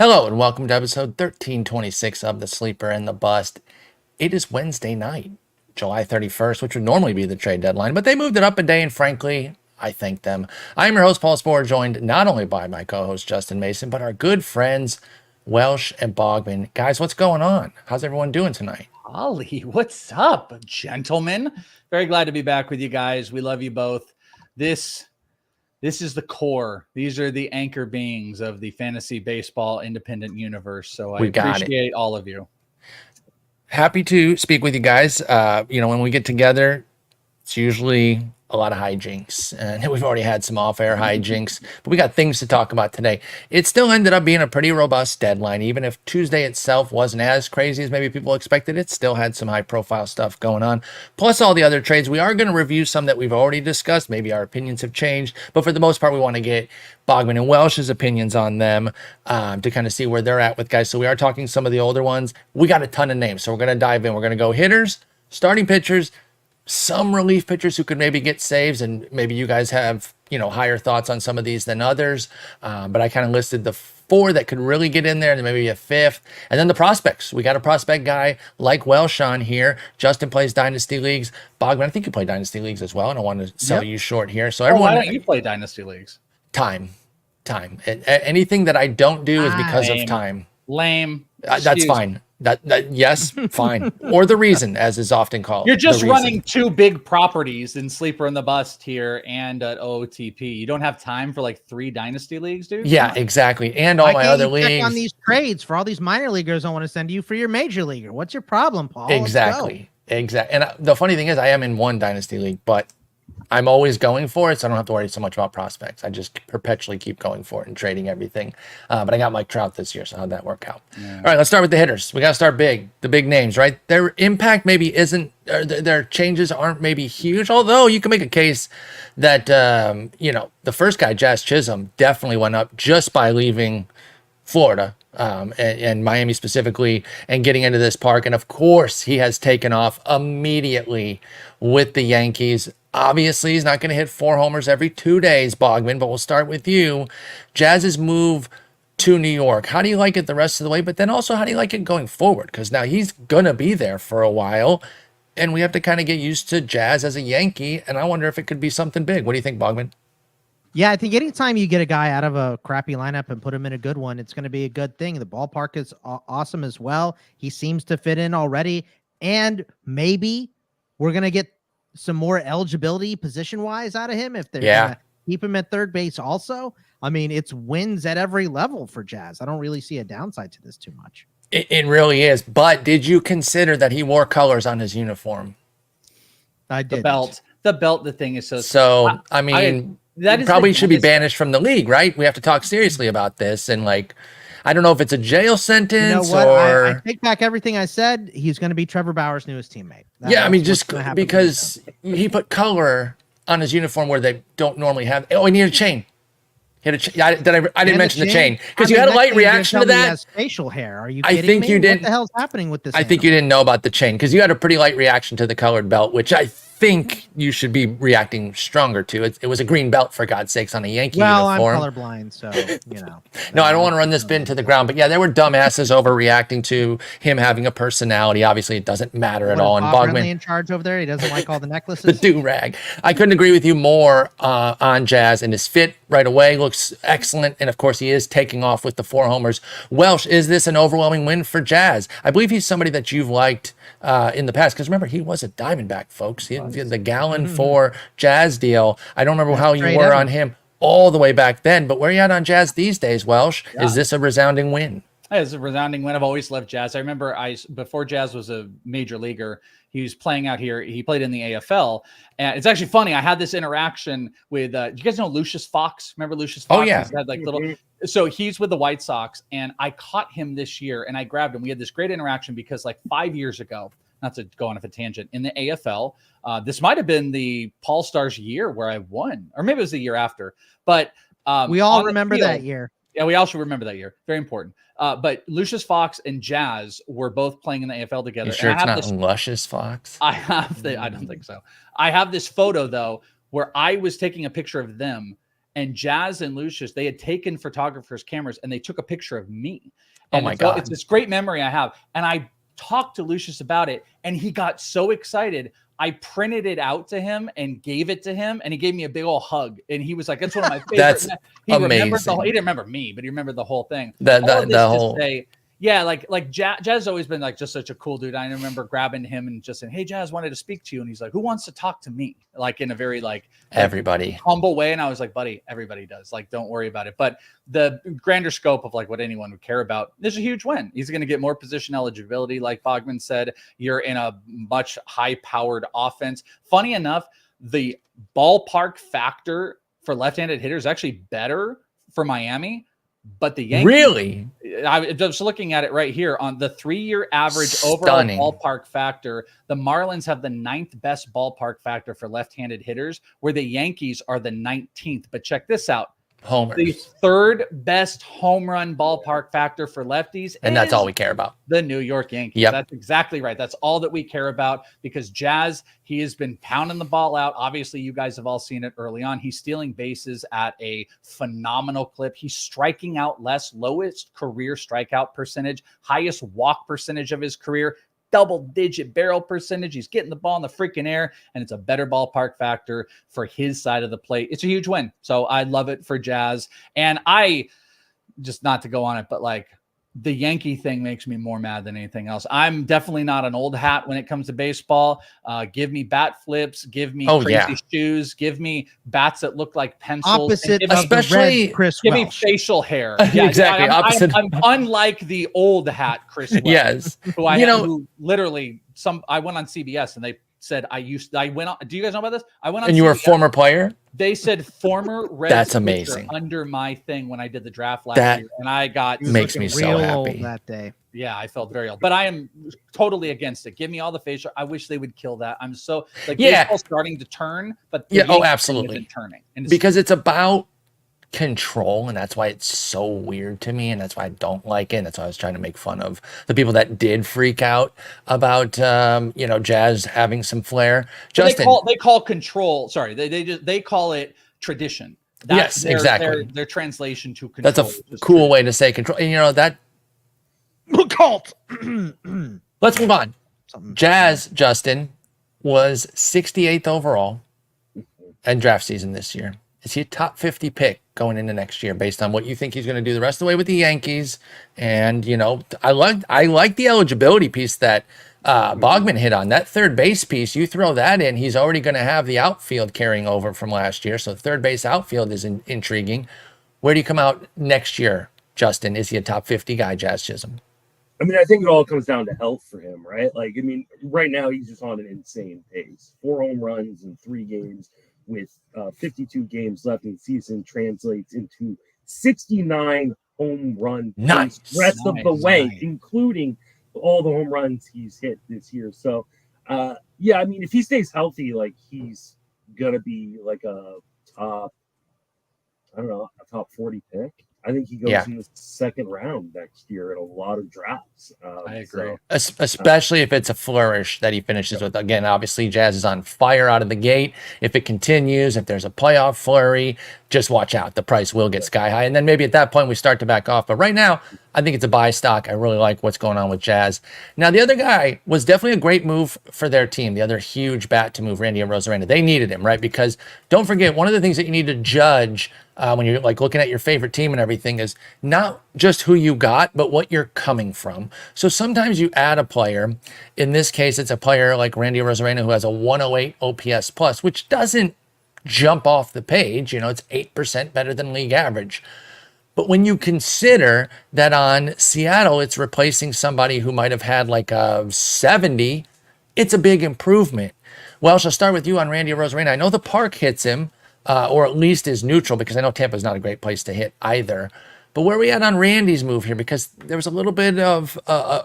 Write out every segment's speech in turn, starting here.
Hello and welcome to episode 1326 of The Sleeper and the Bust. It is Wednesday night, July 31st, which would normally be the trade deadline, but they moved it up a day, and frankly, I thank them. I'm your host, Paul Sporer, joined not only by my co-host, Justin Mason, but our good friends, Welsh and Bogman. Guys, what's going on? How's everyone doing tonight? Ollie, what's up, gentlemen? Very glad to be back with you guys. We love you both. This is the core. These are the anchor beings of the fantasy baseball independent universe. So I appreciate all of you. Happy to speak with you guys. When we get together, it's usually a lot of hijinks, and we've already had some off-air hijinks, but we got things to talk about today. It still ended up being a pretty robust deadline. Even if Tuesday itself wasn't as crazy as maybe people expected, it still had some high-profile stuff going on. Plus all the other trades. We are going to review some that we've already discussed. Maybe our opinions have changed, but for the most part, we want to get Bogman and Welsh's opinions on them to kind of see where they're at with guys. So we are talking some of the older ones. We got a ton of names, so we're going to dive in. We're going to go hitters, starting pitchers, some relief pitchers who could maybe get saves, and maybe you guys have, higher thoughts on some of these than others. But I kind of listed the four that could really get in there, and then maybe a fifth. And then the prospects. We got a prospect guy like Welsh on here. Justin plays Dynasty Leagues. Bogman, I think you play Dynasty Leagues as well. I don't want to sell you short here. So everyone, why don't you play Dynasty Leagues? Time. Anything that I don't do is because of time. Lame. That's fine. Yes, fine. Or the reason, as is often called. You're just running two big properties in Sleeper and the Bust here and at OTP. You don't have time for like 3 Dynasty Leagues, dude? Yeah, exactly. And all my other leagues. On these trades for all these minor leaguers I want to send you for your major leaguer. What's your problem, Paul? Exactly. And the funny thing is, I am in one Dynasty League, but I'm always going for it, so I don't have to worry so much about prospects. I just perpetually keep going for it and trading everything. But I got Mike Trout this year, so how'd that work out? Yeah. All right, let's start with the hitters. We got to start big, the big names, right? Their impact maybe isn't, or their changes aren't maybe huge, although you can make a case that, the first guy, Jazz Chisholm, definitely went up just by leaving Florida. And Miami specifically, and getting into this park. And of course, he has taken off immediately with the Yankees. Obviously, he's not going to hit 4 homers every 2 days, Bogman, but we'll start with you. Jazz's move to New York. How do you like it the rest of the way? But then also, how do you like it going forward? Because now he's going to be there for a while, and we have to kind of get used to Jazz as a Yankee, and I wonder if it could be something big. What do you think, Bogman? Yeah, I think anytime you get a guy out of a crappy lineup and put him in a good one, it's going to be a good thing. The ballpark is awesome as well. He seems to fit in already, and maybe we're going to get some more eligibility position-wise out of him if they're going to keep him at third base also. I mean, it's wins at every level for Jazz. I don't really see a downside to this too much. It really is. But did you consider that he wore colors on his uniform? I did. The belt, the thing is so I mean, that probably should be banished from the league, right? We have to talk seriously about this. And I don't know if it's a jail sentence or... I take back everything I said. He's going to be Trevor Bauer's newest teammate. Just because he put color on his uniform where they don't normally have... Oh, he needed a chain. I didn't mention the chain because you had a light reaction to that. He has facial hair. Are you kidding me? You didn't. What the hell's happening with this? I think you didn't know about the chain because you had a pretty light reaction to the colored belt, which I think you should be reacting stronger to. It was a green belt, for God's sakes, on a Yankee uniform. Well, I'm colorblind, so, No, I don't want to run this bin to the ground, but yeah, there were dumbasses overreacting to him having a personality. Obviously, it doesn't matter at all. And Bogman in charge over there. He doesn't like all the necklaces. The do-rag. I couldn't agree with you more on Jazz, and his fit right away looks excellent. And of course, he is taking off with the 4 homers. Welsh, is this an overwhelming win for Jazz? I believe he's somebody that you've liked in the past, because remember, he was a Diamondback, folks. He had the Gallon for Jazz deal. I don't remember how you were on him all the way back then, but where are you at on Jazz these days, Welsh? Yeah. Is this a resounding win? It's a resounding win. I've always loved Jazz. I remember before Jazz was a major leaguer, he was playing out here. He played in the AFL. And it's actually funny. I had this interaction with, do you guys know Lucius Fox? Remember Lucius Fox? Oh, yeah. He had so he's with the White Sox, and I caught him this year, and I grabbed him. We had this great interaction because 5 years ago, not to go on a tangent, in the AFL, this might have been the Paul Stars year where I won, or maybe it was the year after. But we all remember that year. Yeah, we all should remember that year. Very important. But Lucius Fox and Jazz were both playing in the AFL together. You sure it's not Luscious Fox? I don't think so. I have this photo, though, where I was taking a picture of them, and Jazz and Lucius, they had taken photographers' cameras and they took a picture of me. Oh And my God. it's this great memory I have. And I talked to Lucius about it, and he got so excited. I printed it out to him and gave it to him, and he gave me a big old hug. And he was like, "That's one of my favorite." That's he remembered amazing. He didn't remember me, but he remembered the whole thing. The whole. Yeah, like Jazz has always been like just such a cool dude. I remember grabbing him and just saying, "Hey, Jazz, wanted to speak to you," and he's like, "Who wants to talk to me?" Like in a very everybody humble way. And I was like, "Buddy, everybody does. Like, don't worry about it." But the grander scope of like what anyone would care about, there's a huge win. He's going to get more position eligibility, like Bogman said. You're in a much high-powered offense. Funny enough, the ballpark factor for left-handed hitters is actually better for Miami. But the Yankees, really, I was looking at it right here on the 3-year average Stunning. overall ballpark factor. The Marlins have the 9th best ballpark factor for left-handed hitters, where the Yankees are the 19th. But check this out. homers. The 3rd best home run ballpark factor for lefties. And that's all we care about. The New York Yankees. Yep. That's exactly right. That's all that we care about, because Jazz, he has been pounding the ball out. Obviously, you guys have all seen it early on. He's stealing bases at a phenomenal clip. He's striking out less, lowest career strikeout percentage, highest walk percentage of his career, double-digit barrel percentage. He's getting the ball in the freaking air, and it's a better ballpark factor for his side of the plate. It's a huge win. So I love it for Jazz. And I, just not to go on it, but like the Yankee thing makes me more mad than anything else. I'm definitely not an old hat when it comes to baseball. Give me bat flips, give me crazy shoes, give me bats that look like pencils. Opposite of especially the red Chris give Welsh. me facial hair. Exactly, opposite. I'm unlike the old hat Chris Welsh, Yes. who who literally I went on CBS and they said I went on. Do you guys know about this? I went on. And you were a former player? They said former Reds. That's amazing. Under my thing when I did the draft last year, and I got makes me so happy that day. Yeah, I felt very old, but I am totally against it. Give me all the facial. I wish they would kill that. I'm so baseball's starting to turn, but absolutely turning, and because it's about control, and that's why it's so weird to me, and that's why I don't like it. And that's why I was trying to make fun of the people that did freak out about Jazz having some flair. Justin, they call control. Sorry, they call it tradition. That's exactly. Their translation to control. That's a cool way to say control. And that cult. Let's move on. Jazz, Justin, was 68th overall in draft season this year. Is he a top 50 pick going into next year based on what you think he's going to do the rest of the way with the Yankees? And, I like the eligibility piece that Bogman hit on. That third base piece, you throw that in, he's already going to have the outfield carrying over from last year. So third base outfield is intriguing. Where do you come out next year, Justin? Is he a top 50 guy, Jazz Chisholm? I mean, I think it all comes down to health for him, right? Right now he's just on an insane pace. 4 home runs in 3 games. With 52 games left in the season translates into 69 home run rest of the way, including all the home runs he's hit this year. So, if he stays healthy, he's going to be a top 40 pick. I think he goes in the second round next year in a lot of drafts. I agree. Especially if it's a flourish that he finishes with. Again, obviously, Jazz is on fire out of the gate. If it continues, if there's a playoff flurry, just watch out. The price will get sky high. And then maybe at that point we start to back off. But right now, I think it's a buy stock. I really like what's going on with Jazz. Now, the other guy was definitely a great move for their team. The other huge bat to move, Randy Arozarena. They needed him, right? Because don't forget, one of the things that you need to judge when you're looking at your favorite team and everything is not just who you got, but what you're coming from. So sometimes you add a player. In this case, it's a player like Randy Arozarena who has a 108 OPS plus, which doesn't jump off the page. It's 8% better than league average. But when you consider that on Seattle, it's replacing somebody who might have had a 70, it's a big improvement. Welsh, I'll start with you on Randy Arozarena. I know the park hits him, or at least is neutral, because I know Tampa's not a great place to hit either. But where are we at on Randy's move here? Because there was a little bit of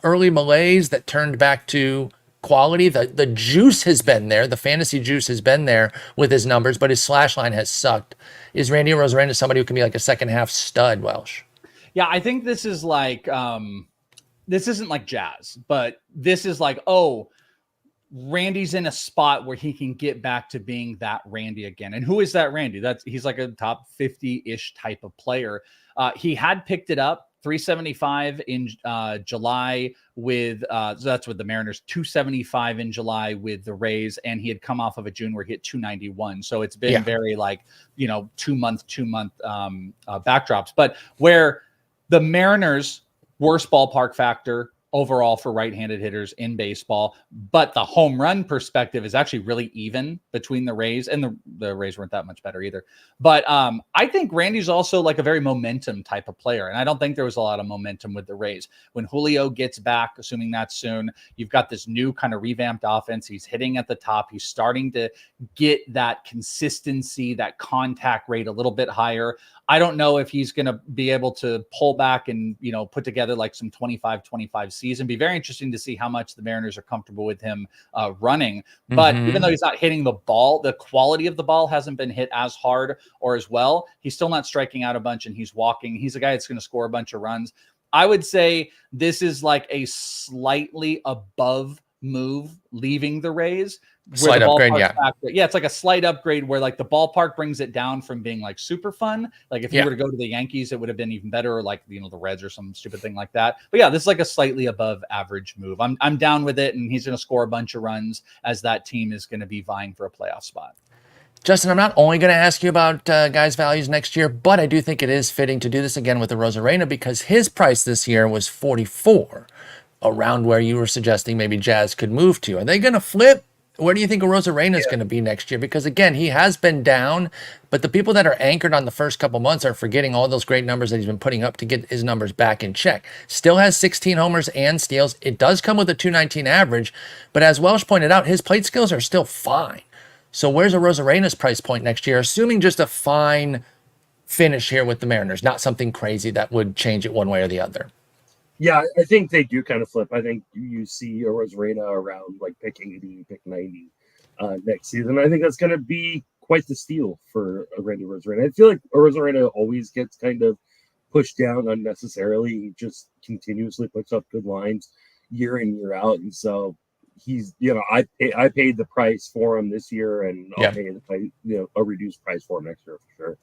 early malaise that turned back to quality. The juice has been there. The fantasy juice has been there with his numbers, but his slash line has sucked. Is Randy Arozarena somebody who can be a second half stud, Welsh? Yeah, I think this is this isn't like Jazz, but this is Randy's in a spot where he can get back to being that Randy again. And who is that Randy? He's like a top 50-ish type of player. He had picked it up 375 in July with so that's with the Mariners, 275 in July with the Rays, and he had come off of a June where he hit 291. So it's been very like, 2 month backdrops. But where the Mariners worst ballpark factor overall for right-handed hitters in baseball, but the home run perspective is actually really even between the Rays, and the Rays weren't that much better either. But I think Randy's also like a very momentum type of player, and I don't think there was a lot of momentum with the Rays. When Julio gets back, assuming that's soon, you've got this new kind of revamped offense. He's hitting at the top. He's starting to get that consistency, that contact rate a little bit higher. I don't know if he's going to be able to pull back and, put together like some 25-25 season. Be very interesting to see how much the Mariners are comfortable with him running. But even though he's not hitting the ball, the quality of the ball hasn't been hit as hard or as well. He's still not striking out a bunch, and he's walking. He's a guy that's going to score a bunch of runs. I would say this is like a slightly above move leaving the Rays. Slight upgrade, It's like a slight upgrade where like the ballpark brings it down from being like super fun. Like if you were to go to the Yankees, it would have been even better, or like the Reds or some stupid thing like that. But yeah, this is like a slightly above average move. I'm down with it, and he's going to score a bunch of runs as that team is going to be vying for a playoff spot. Justin, I'm not only going to ask you about guys' values next year, but I do think it is fitting to do this again with the Arozarena, because his price this year was 44, around where you were suggesting maybe Jazz could move to. Are they going to flip? Where do you think Arozarena is going to be next year? Because again, he has been down, but the people that are anchored on the first couple months are forgetting all those great numbers that he's been putting up to get his numbers back in check. Still has 16 homers and steals. It does come with a 219 average, but as Welsh pointed out, his plate skills are still fine. So where's Arozarena's price point next year? Assuming just a fine finish here with the Mariners, not something crazy that would change it one way or the other. Yeah, I think they do kind of flip. I think you see Arozarena around like pick 80, pick 90 next season. I think that's going to be quite the steal for Randy Arozarena. I feel like Arozarena always gets kind of pushed down unnecessarily. He just continuously puts up good lines year in, year out. And so he's, I paid the price for him this year, and I'll pay a reduced price for him next year for sure.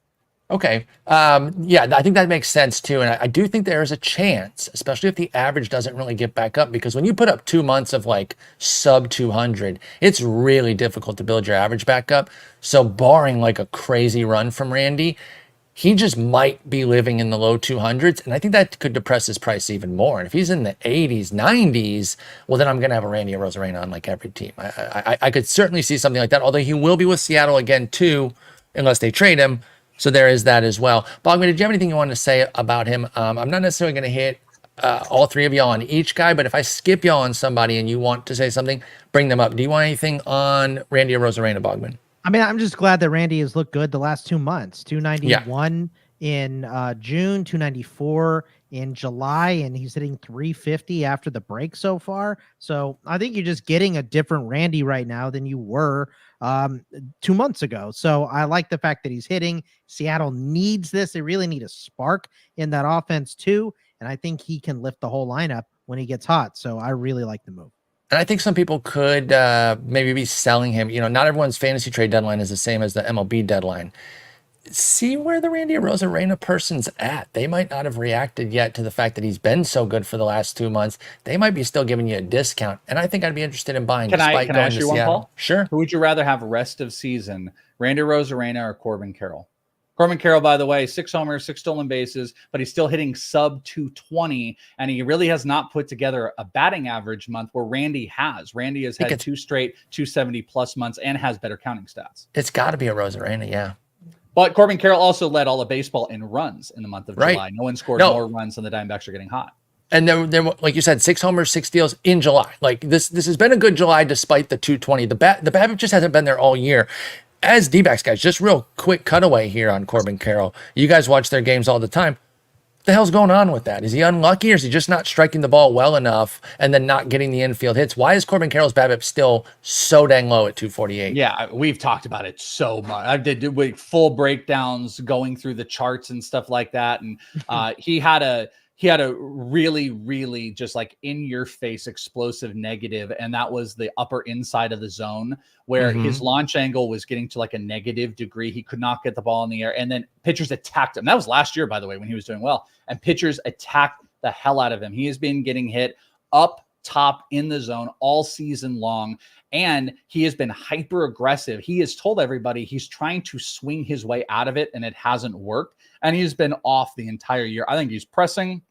Okay. I think that makes sense too. And I do think there is a chance, especially if the average doesn't really get back up, because when you put up 2 months of like sub 200, it's really difficult to build your average back up. So barring like a crazy run from Randy, he just might be living in the low 200s. And I think that could depress his price even more. And if he's in the 80s, 90s, well, then I'm going to have a Randy Arozarena on like every team. I could certainly see something like that, although he will be with Seattle again too, unless they trade him. So there is that as well. Bogman, did you have anything you wanted to say about him? I'm not necessarily going to hit all three of y'all on each guy, but if I skip y'all on somebody and you want to say something, bring them up. Do you want anything on Randy Arozarena, Bogman? I mean, I'm just glad that Randy has looked good the last 2 months. 291 in June, 294 in July, and he's hitting 350 after the break so far. So I think you're just getting a different Randy right now than you were 2 months ago. So I like the fact that he's hitting. Seattle needs this. They really need a spark in that offense too. And I think he can lift the whole lineup when he gets hot. So I really like the move. And I think some people could maybe be selling him. Not everyone's fantasy trade deadline is the same as the MLB deadline. See where the Randy Arozarena person's at. They might not have reacted yet to the fact that he's been so good for the last 2 months. They might be still giving you a discount. And I think I'd be interested in buying. Can I ask you one, Paul? Sure. Who would you rather have rest of season, Randy Arozarena or Corbin Carroll? Corbin Carroll, by the way, 6 homers, 6 stolen bases, but he's still hitting sub 220, and he really has not put together a batting average month where Randy has. Randy has had 2 straight 270-plus months and has better counting stats. It's got to be Arozarena, yeah. But Corbin Carroll also led all of baseball in runs in the month of July. No one scored more runs than the Diamondbacks are getting hot. And there, like you said, 6 homers, 6 steals in July. Like this has been a good July despite the 220. The BABIP just hasn't been there all year. As D-backs guys, just real quick cutaway here on Corbin Carroll. You guys watch their games all the time. What the hell's going on with that? Is he unlucky, or is he just not striking the ball well enough and then not getting the infield hits? Why is Corbin Carroll's BABIP still so dang low at 248? Yeah, we've talked about it so much. I did full breakdowns going through the charts and stuff like that. And he had a he had a really, really just like in your face explosive negative. And that was the upper inside of the zone where his launch angle was getting to like a negative degree. He could not get the ball in the air. And then pitchers attacked him. That was last year, by the way, when he was doing well. And pitchers attacked the hell out of him. He has been getting hit up top in the zone all season long. And he has been hyper aggressive. He has told everybody he's trying to swing his way out of it, and it hasn't worked. And he's been off the entire year. I think he's pressing.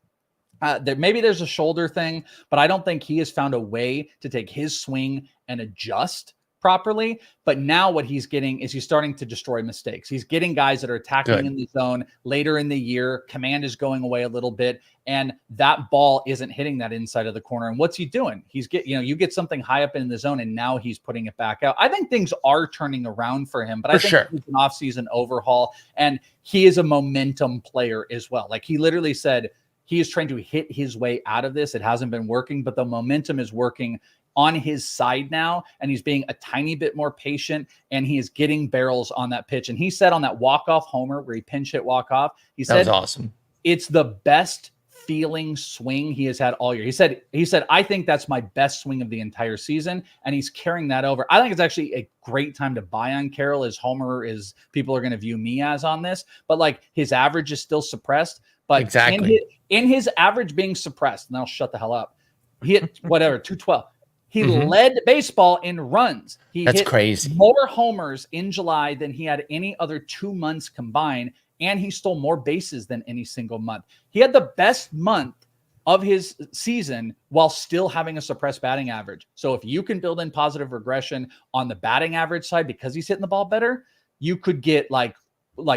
Maybe there's a shoulder thing, but I don't think he has found a way to take his swing and adjust properly. But now what he's getting is he's starting to destroy mistakes. He's getting guys that are attacking in the zone later in the year. Command is going away a little bit, and that ball isn't hitting that inside of the corner. And what's he doing? You get something high up in the zone, and now he's putting it back out. I think things are turning around for him, but I think it's an offseason overhaul, and he is a momentum player as well. Like he literally said, he is trying to hit his way out of this. It hasn't been working, but the momentum is working on his side now, and he's being a tiny bit more patient, and he is getting barrels on that pitch. And he said on that walk-off homer where he pinch hit walk-off, he said, that was awesome. It's the best feeling swing he has had all year. He said, I think that's my best swing of the entire season, and he's carrying that over. I think it's actually a great time to buy on Carroll, as homer as people are going to view me as on this, but like his average is still suppressed. But exactly in his average being suppressed, and I'll shut the hell up. He hit whatever 212. He led baseball in runs. That's hit crazy. More homers in July than he had any other 2 months combined, and he stole more bases than any single month. He had the best month of his season while still having a suppressed batting average. So if you can build in positive regression on the batting average side because he's hitting the ball better, you could get like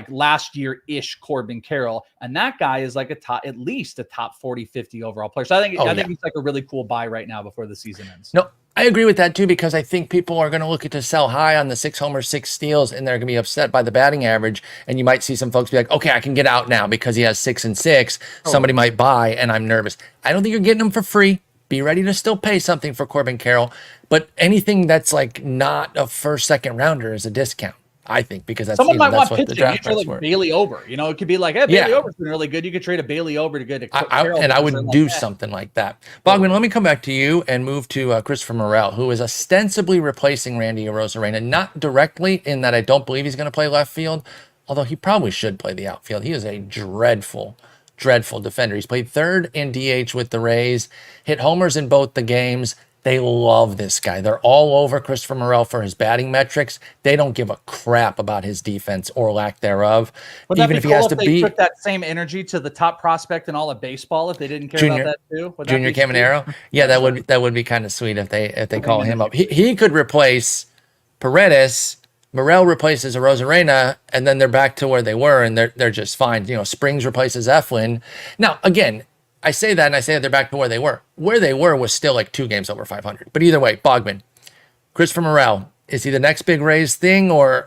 last year-ish Corbin Carroll. And that guy is like at least a top 40, 50 overall player. So I think he's like a really cool buy right now before the season ends. No, I agree with that too, because I think people are going to look at to sell high on the 6 homers, 6 steals, and they're going to be upset by the batting average. And you might see some folks be like, okay, I can get out now because he has 6 and 6. Somebody might buy, and I'm nervous. I don't think you're getting them for free. Be ready to still pay something for Corbin Carroll. But anything that's like not a first, second rounder is a discount. I think, because that's someone might that's want pitching. You trade like Bailey Ober. It could be like, hey, Bailey Ober's been really good. You could trade a Bailey Ober to good. I would do something like that. Bogman, let me come back to you and move to Christopher Morel, who is ostensibly replacing Randy Arozarena, not directly in that I don't believe he's going to play left field, although he probably should play the outfield. He is a dreadful defender. He's played third in DH with the Rays, hit homers in both the games. They love this guy. They're all over Christopher Morel for his batting metrics. They don't give a crap about his defense or lack thereof. Would even if he has to be, took that same energy to the top prospect in all of baseball, if they didn't care about that too. Junior Caminero, that would be kind of sweet if they call him up. He could replace Paredes. Morel replaces Arozarena, and then they're back to where they were, and they're just fine. Springs replaces Eflin. Now again, I say that, and I say that they're back to where they were. Where they were was still like 2 games over 500. But either way, Bogman, Christopher Morel, is he the next big Rays thing, or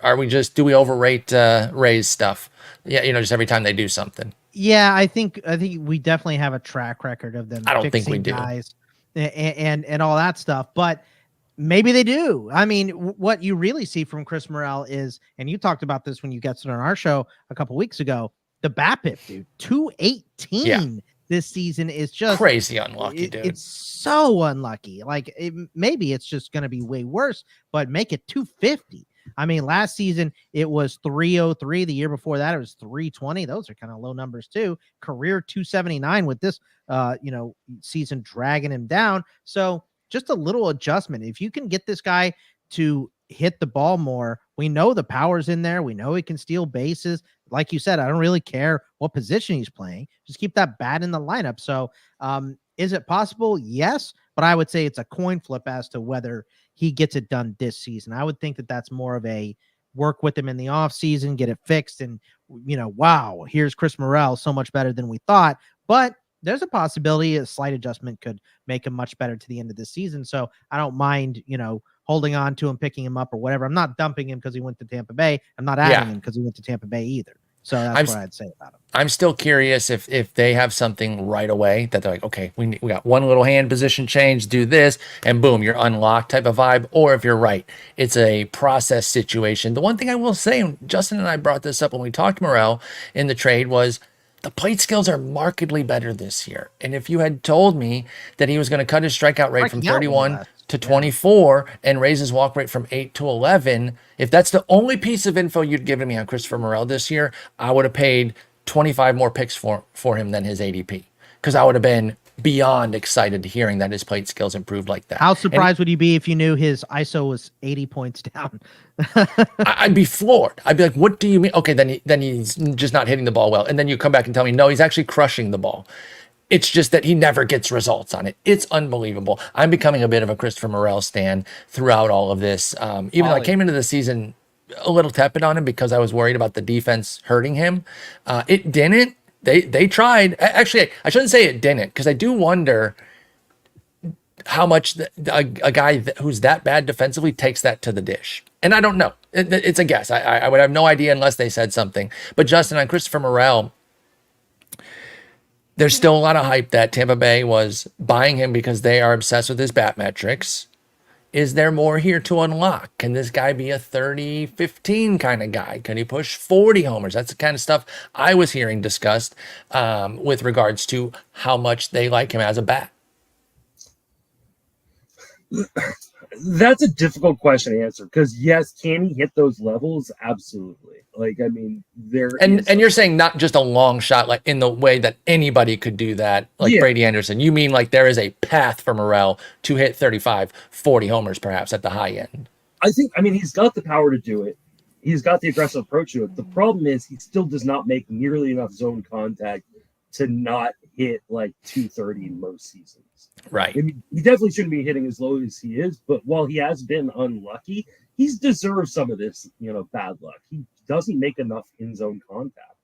do we overrate Rays stuff? Yeah, just every time they do something. Yeah, I think we definitely have a track record of them. I don't think we do. Guys and all that stuff, but maybe they do. I mean, what you really see from Chris Morel is, and you talked about this when you guested on our show a couple weeks ago, the BABIP, dude, 218. Yeah. This season is just crazy unlucky, dude. It's so unlucky. Like maybe it's just going to be way worse, but make it 250. I mean, last season it was 303. The year before that it was 320. Those are kind of low numbers too. Career 279 with this, season dragging him down. So just a little adjustment. If you can get this guy to hit the ball more, we know the power's in there. We know he can steal bases. Like you said, I don't really care what position he's playing. Just keep that bat in the lineup. So is it possible? Yes, but I would say it's a coin flip as to whether he gets it done this season. I would think that that's more of a work with him in the off season, get it fixed. And, wow, here's Chris Morel, so much better than we thought. But there's a possibility a slight adjustment could make him much better to the end of the season. So I don't mind, holding on to him, picking him up or whatever. I'm not dumping him because he went to Tampa Bay. I'm not adding him because he went to Tampa Bay either. So that's what I'd say about him. I'm still curious if they have something right away that they're like, okay, we got one little hand position change, do this, and boom, you're unlocked type of vibe. Or if you're right, it's a process situation. The one thing I will say, and Justin and I brought this up when we talked Morel in the trade, was the plate skills are markedly better this year. And if you had told me that he was going to cut his strikeout rate from Striking out a little 31 less. to 24 and raise his walk rate from 8 to 11, if that's the only piece of info you'd given me on Christopher Morel this year, I would have paid 25 more picks for him than his ADP, because I would have been beyond excited to hearing that his plate skills improved like that. How surprised would you be if you knew his ISO was 80 points down? I'd be floored. I'd be like, what do you mean? Okay, then he's just not hitting the ball well. And then you come back and tell me, no, he's actually crushing the ball. It's just that he never gets results on it. It's unbelievable. I'm becoming a bit of a Christopher Morel stan throughout all of this. Even though I came into the season a little tepid on him because I was worried about the defense hurting him. It didn't. They tried. Actually, I shouldn't say it didn't, because I do wonder how much a guy who's that bad defensively takes that to the dish. And I don't know. It's a guess. I would have no idea unless they said something. But Justin, on Christopher Morel, there's still a lot of hype that Tampa Bay was buying him because they are obsessed with his bat metrics. Is there more here to unlock? Can this guy be a 30-15 kind of guy? Can he push 40 homers? That's the kind of stuff I was hearing discussed with regards to how much they like him as a bat. That's a difficult question to answer, because yes, can he hit those levels? Absolutely. Like, I mean, and you're saying not just a long shot, like in the way that anybody could do that, like Brady Anderson. You mean like there is a path for Morel to hit 35, 40 homers perhaps at the high end? I mean, he's got the power to do it. He's got the aggressive approach to it. The problem is he still does not make nearly enough zone contact to not hit like 230 in most seasons. Right. I mean, he definitely shouldn't be hitting as low as he is, but while he has been unlucky, he's deserved some of this, bad luck. He doesn't make enough in-zone contact,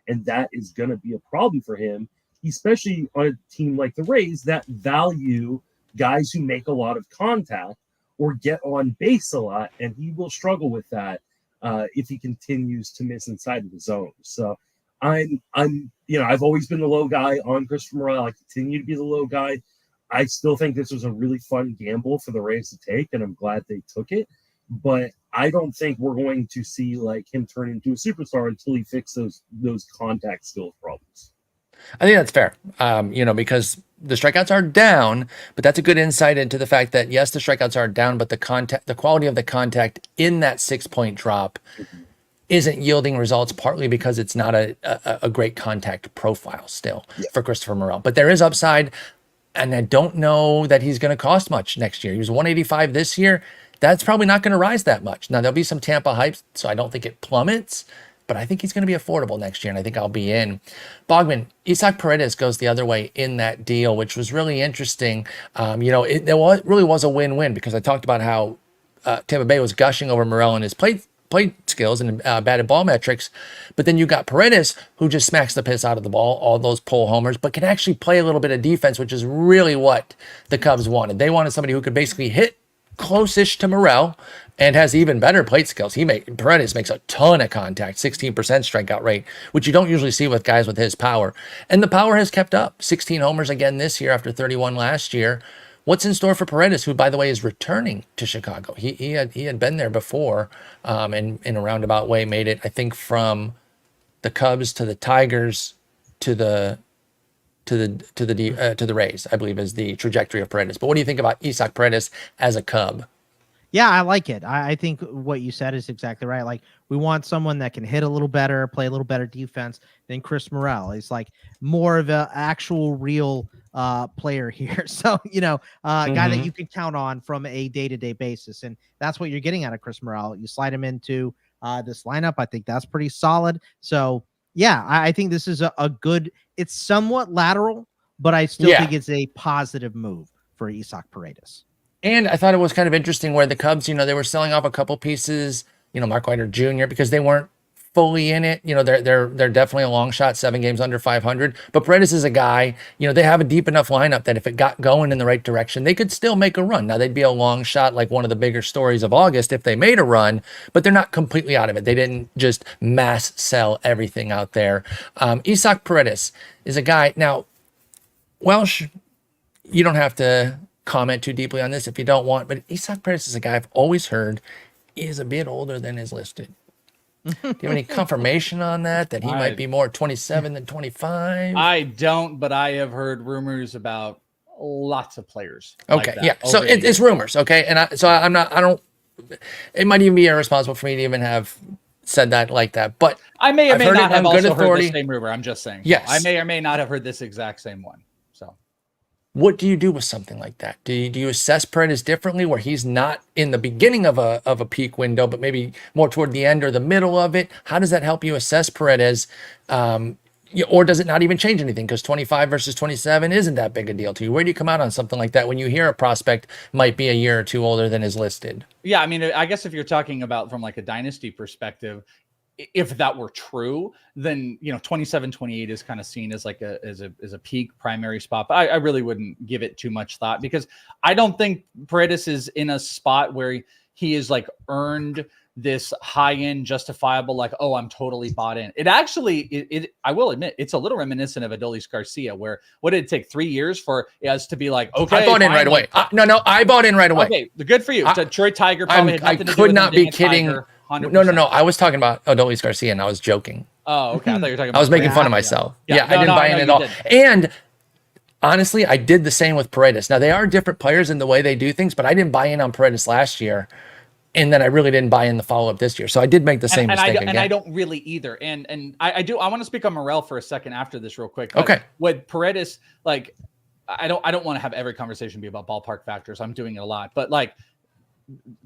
and that is going to be a problem for him, especially on a team like the Rays that value guys who make a lot of contact or get on base a lot, and he will struggle with that if he continues to miss inside of the zone. So I've always been the low guy on Christopher Morel. I continue to be the low guy. I still think this was a really fun gamble for the Rays to take, and I'm glad they took it. But I don't think we're going to see like him turn into a superstar until he fixes those contact skills problems. I think that's fair, because the strikeouts are down, but that's a good insight into the fact that, yes, the strikeouts are down, but the quality of the contact in that 6-point drop isn't yielding results, partly because it's not a great contact profile still for Christopher Morel. But there is upside, and I don't know that he's going to cost much next year. He was 185 this year. That's probably not going to rise that much. Now, there'll be some Tampa hype, so I don't think it plummets, but I think he's going to be affordable next year, and I think I'll be in. Bogman, Isaac Paredes goes the other way in that deal, which was really interesting. It really was a win-win, because I talked about how Tampa Bay was gushing over Morel and his plate skills and batted ball metrics, but then you got Paredes, who just smacks the piss out of the ball, all those pull homers, but can actually play a little bit of defense, which is really what the Cubs wanted. They wanted somebody who could basically hit close-ish to Morel and has even better plate skills. Paredes makes a ton of contact, 16% strikeout rate, which you don't usually see with guys with his power. And the power has kept up. 16 homers again this year after 31 last year. What's in store for Paredes, who, by the way, is returning to Chicago? He had been there before, and in a roundabout way made it, I think, from the Cubs to the Tigers to the Rays, I believe, is the trajectory of Paredes. But what do you think about Isaac Paredes as a Cub? Yeah, I like it. I think what you said is exactly right. Like, we want someone that can hit a little better, play a little better defense than Chris Morel. He's like more of an actual real player here. So, guy that you can count on from a day-to-day basis. And that's what you're getting out of Chris Morel. You slide him into this lineup. I think that's pretty solid. So, yeah, I think this is a good, it's somewhat lateral, but I still think it's a positive move for Isaac Paredes. And I thought it was kind of interesting where the Cubs, they were selling off a couple pieces, Mark Whiter Jr., because they weren't fully in it. They're definitely a long shot, 7 games under 500. But Paredes is a guy, they have a deep enough lineup that if it got going in the right direction, they could still make a run. Now, they'd be a long shot, like one of the bigger stories of August if they made a run, but they're not completely out of it. They didn't just mass sell everything out there. Isaac Paredes is a guy. Now, Welsh, you don't have to comment too deeply on this if you don't want, but Isaac Paredes is a guy I've always heard is a bit older than is listed. Do you have any confirmation on that he might be more 27 than 25? I don't, but I have heard rumors about lots of players. Okay, like that yeah. So it's rumors, okay? And I don't, it might even be irresponsible for me to even have said that like that, but I may or may not have also authority. heard the same rumor. I'm just saying. Yes. I may or may not have heard this exact same one. So what do you do with something like that? Do you assess Paredes differently where he's not in the beginning of a peak window, but maybe more toward the end or the middle of it? How does that help you assess Paredes? Or does it not even change anything? Because 25 versus 27 isn't that big a deal to you. Where do you come out on something like that when you hear a prospect might be a year or two older than is listed? Yeah, I mean, I guess if you're talking about from like a dynasty perspective, if that were true, then 27, 28 is kind of seen as like as a peak primary spot. But I really wouldn't give it too much thought because I don't think Paredes is in a spot where he is like earned this high-end justifiable, like, oh, I'm totally bought in. It actually, I will admit, it's a little reminiscent of Adolis Garcia, where what did it take 3 years for us to be like, okay, I bought in right away. No, I bought in right away. Okay, good for you. Troy Tiger probably had nothing to do could with not be kidding. Tiger, No. I was talking about Adolis Garcia, and I was joking. Oh, okay. I thought you were talking about I was making fun of myself. Yeah, I didn't buy in at all. And honestly, I did the same with Paredes. Now, they are different players in the way they do things, but I didn't buy in on Paredes last year. And then I really didn't buy in the follow-up this year. So I did make the same mistake again. And I don't really either. And I want to speak on Morel for a second after this real quick. Okay. With Paredes, like, I don't want to have every conversation be about ballpark factors. I'm doing it a lot. But like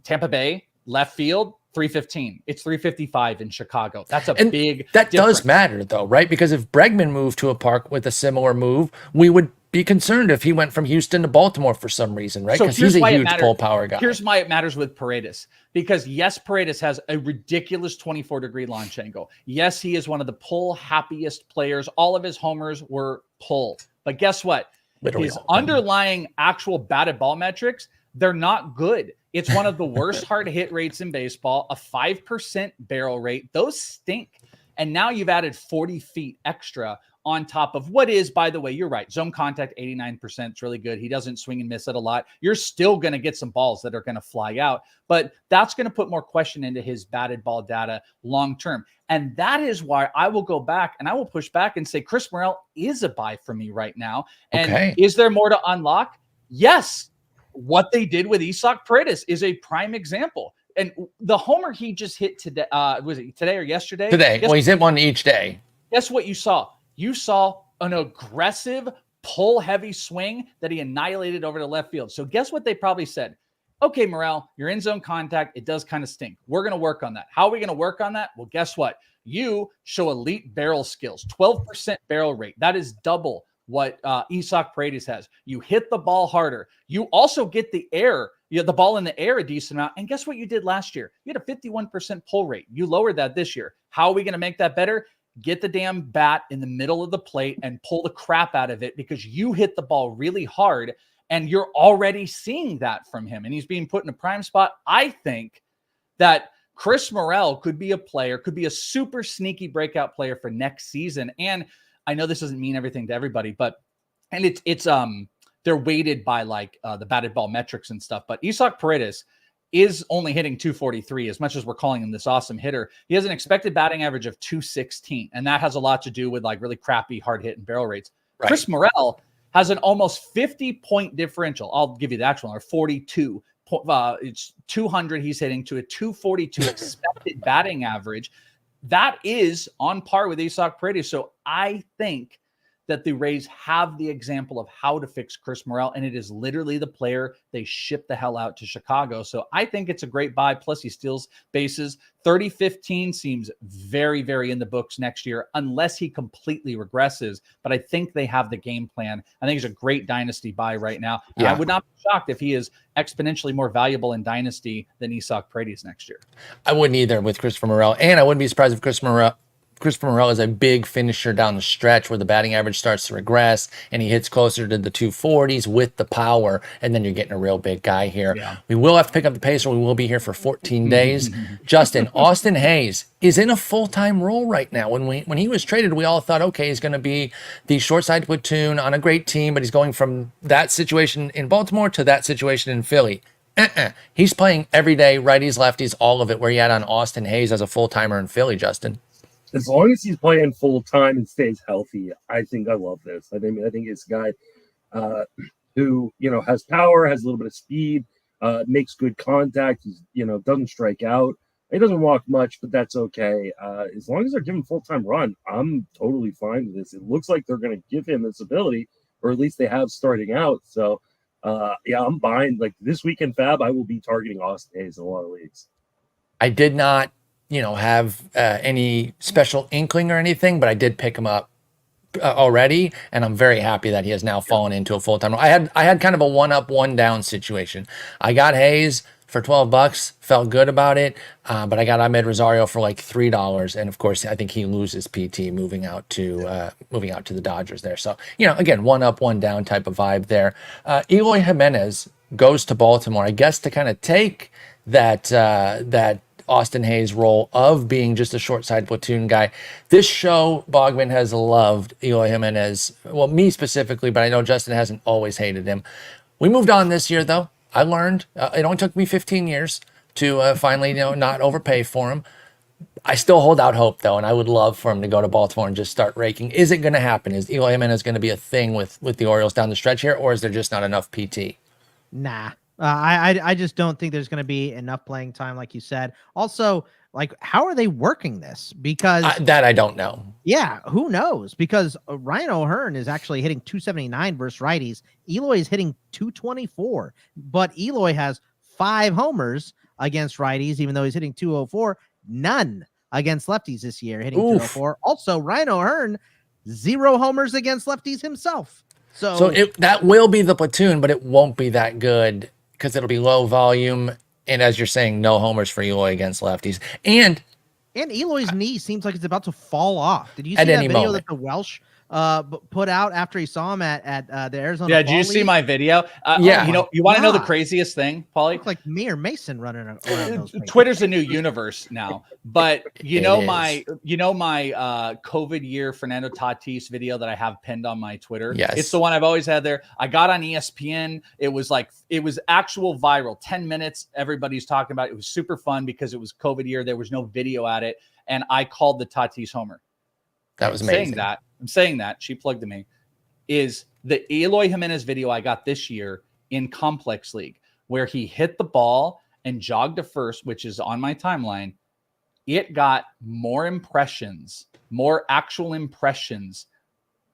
Tampa Bay, left field, 315. It's 355 in Chicago. That's a big That difference. does matter, though, right? Because if Bregman moved to a park with a similar move, we would be concerned if he went from Houston to Baltimore for some reason, right? Because he's a huge pull power guy. Here's why it matters with Paredes. Because yes, Paredes has a ridiculous 24-degree launch angle. Yes, he is one of the pull happiest players. All of his homers were pull. But guess what? Literally his underlying actual batted ball metrics, they're not good. It's one of the worst hard hit rates in baseball, a 5% barrel rate. Those stink. And now you've added 40 feet extra on top of what is, by the way, you're right. Zone contact, 89%. It's really good. He doesn't swing and miss it a lot. You're still going to get some balls that are going to fly out, but that's going to put more question into his batted ball data long-term. And that is why I will go back and I will push back and say Chris Morel is a buy for me right now. And is there more to unlock? Yes. What they did with Isak Paredes is a prime example. And the homer he just hit today, was it today or yesterday? Today. Well, he's hit one each day. Guess what you saw? You saw an aggressive, pull-heavy swing that he annihilated over to left field. So guess what they probably said? Okay, Morel, you're in zone contact. It does kind of stink. We're going to work on that. How are we going to work on that? Well, guess what? You show elite barrel skills, 12% barrel rate. That is double what Isak Paredes has. You hit the ball harder. You also get the air. You have the ball in the air a decent amount. And guess what you did last year? You had a 51% pull rate. You lowered that this year. How are we going to make that better? Get the damn bat in the middle of the plate and pull the crap out of it because you hit the ball really hard and you're already seeing that from him. And he's being put in a prime spot. I think that Chris Morel could be a player, could be a super sneaky breakout player for next season. And I know this doesn't mean everything to everybody, but they're weighted by like the batted ball metrics and stuff. But Isak Paredes is only hitting 243 as much as we're calling him this awesome hitter. He has an expected batting average of 216. And that has a lot to do with like really crappy hard hit and barrel rates. Right. Chris Morel has an almost 50-point differential. I'll give you the actual number, 42. It's 200 he's hitting to a 242 expected batting average. That is on par with Isak Paredes. So I think that the Rays have the example of how to fix Chris Morel, and it is literally the player they ship the hell out to Chicago. So I think it's a great buy. Plus he steals bases. 30-15 seems very, very in the books next year, unless he completely regresses. But I think they have the game plan. I think he's a great dynasty buy right now. And I would not be shocked if he is exponentially more valuable in dynasty than Isak Paredes next year. I wouldn't either with Christopher Morel. And I wouldn't be surprised if Christopher Morel is a big finisher down the stretch where the batting average starts to regress and he hits closer to the 240s with the power, and then you're getting a real big guy here. Yeah. We will have to pick up the pace, or we will be here for 14 days. Justin, Austin Hayes is in a full-time role right now. When he was traded, we all thought, okay, he's going to be the short side platoon on a great team, but he's going from that situation in Baltimore to that situation in Philly. He's playing every day, righties, lefties, all of it, where he had on Austin Hayes as a full-timer in Philly, Justin. As long as he's playing full time and stays healthy, I think I love this. I think it's a guy who has power, has a little bit of speed, makes good contact. He's doesn't strike out. He doesn't walk much, but that's okay. As long as they're giving full time run, I'm totally fine with this. It looks like they're going to give him this ability, or at least they have starting out. So I'm buying. Like this weekend, Fab, I will be targeting Austin Hayes in a lot of leagues. I did not have any special inkling or anything, but I did pick him up already, and I'm very happy that he has now fallen into a full-time role. I had kind of a one up, one down situation. I got Hayes for $12, felt good about it, but I got Amed Rosario for like $3, and of course I think he loses PT moving out to the Dodgers there. So again, one up, one down type of vibe there. Eloy Jiménez goes to Baltimore, I guess, to kind of take that Austin Hayes role of being just a short side platoon guy. This show, Bogman has loved Eloy Jiménez. Well, me specifically, but I know Justin hasn't always hated him. We moved on this year, though. I learned. It only took me 15 years to finally, not overpay for him. I still hold out hope, though, and I would love for him to go to Baltimore and just start raking. Is it going to happen? Is Eloy Jiménez going to be a thing with the Orioles down the stretch here, or is there just not enough PT? Nah. I just don't think there's going to be enough playing time, like you said. Also, like, how are they working this? Because that I don't know. Yeah, who knows? Because Ryan O'Hearn is actually hitting 279 versus righties. Eloy is hitting 224, but Eloy has 5 homers against righties, even though he's hitting 204. None against lefties this year, hitting 204. Also, Ryan O'Hearn, 0 homers against lefties himself. So that will be the platoon, but it won't be that good because it'll be low volume. And as you're saying, no homers for Eloy against lefties. And Eloy's knee seems like it's about to fall off. Did you see at that any video moment that the Welsh put out after he saw him at the Arizona? Yeah, did you see my video? Yeah. You want to know the craziest thing, Paulie? Look like me or Mason running around those things. Twitter's a new universe now. But my COVID year Fernando Tatis video that I have pinned on my Twitter. Yes. It's the one I've always had there. I got on ESPN. It was actual viral. 10 minutes. Everybody's talking about it. It was super fun because it was COVID year. There was no video at it. And I called the Tatis homer. That was amazing. I'm saying that she plugged to me is the Eloy Jiménez video I got this year in Complex League where he hit the ball and jogged to first, which is on my timeline. It got more impressions, more actual impressions,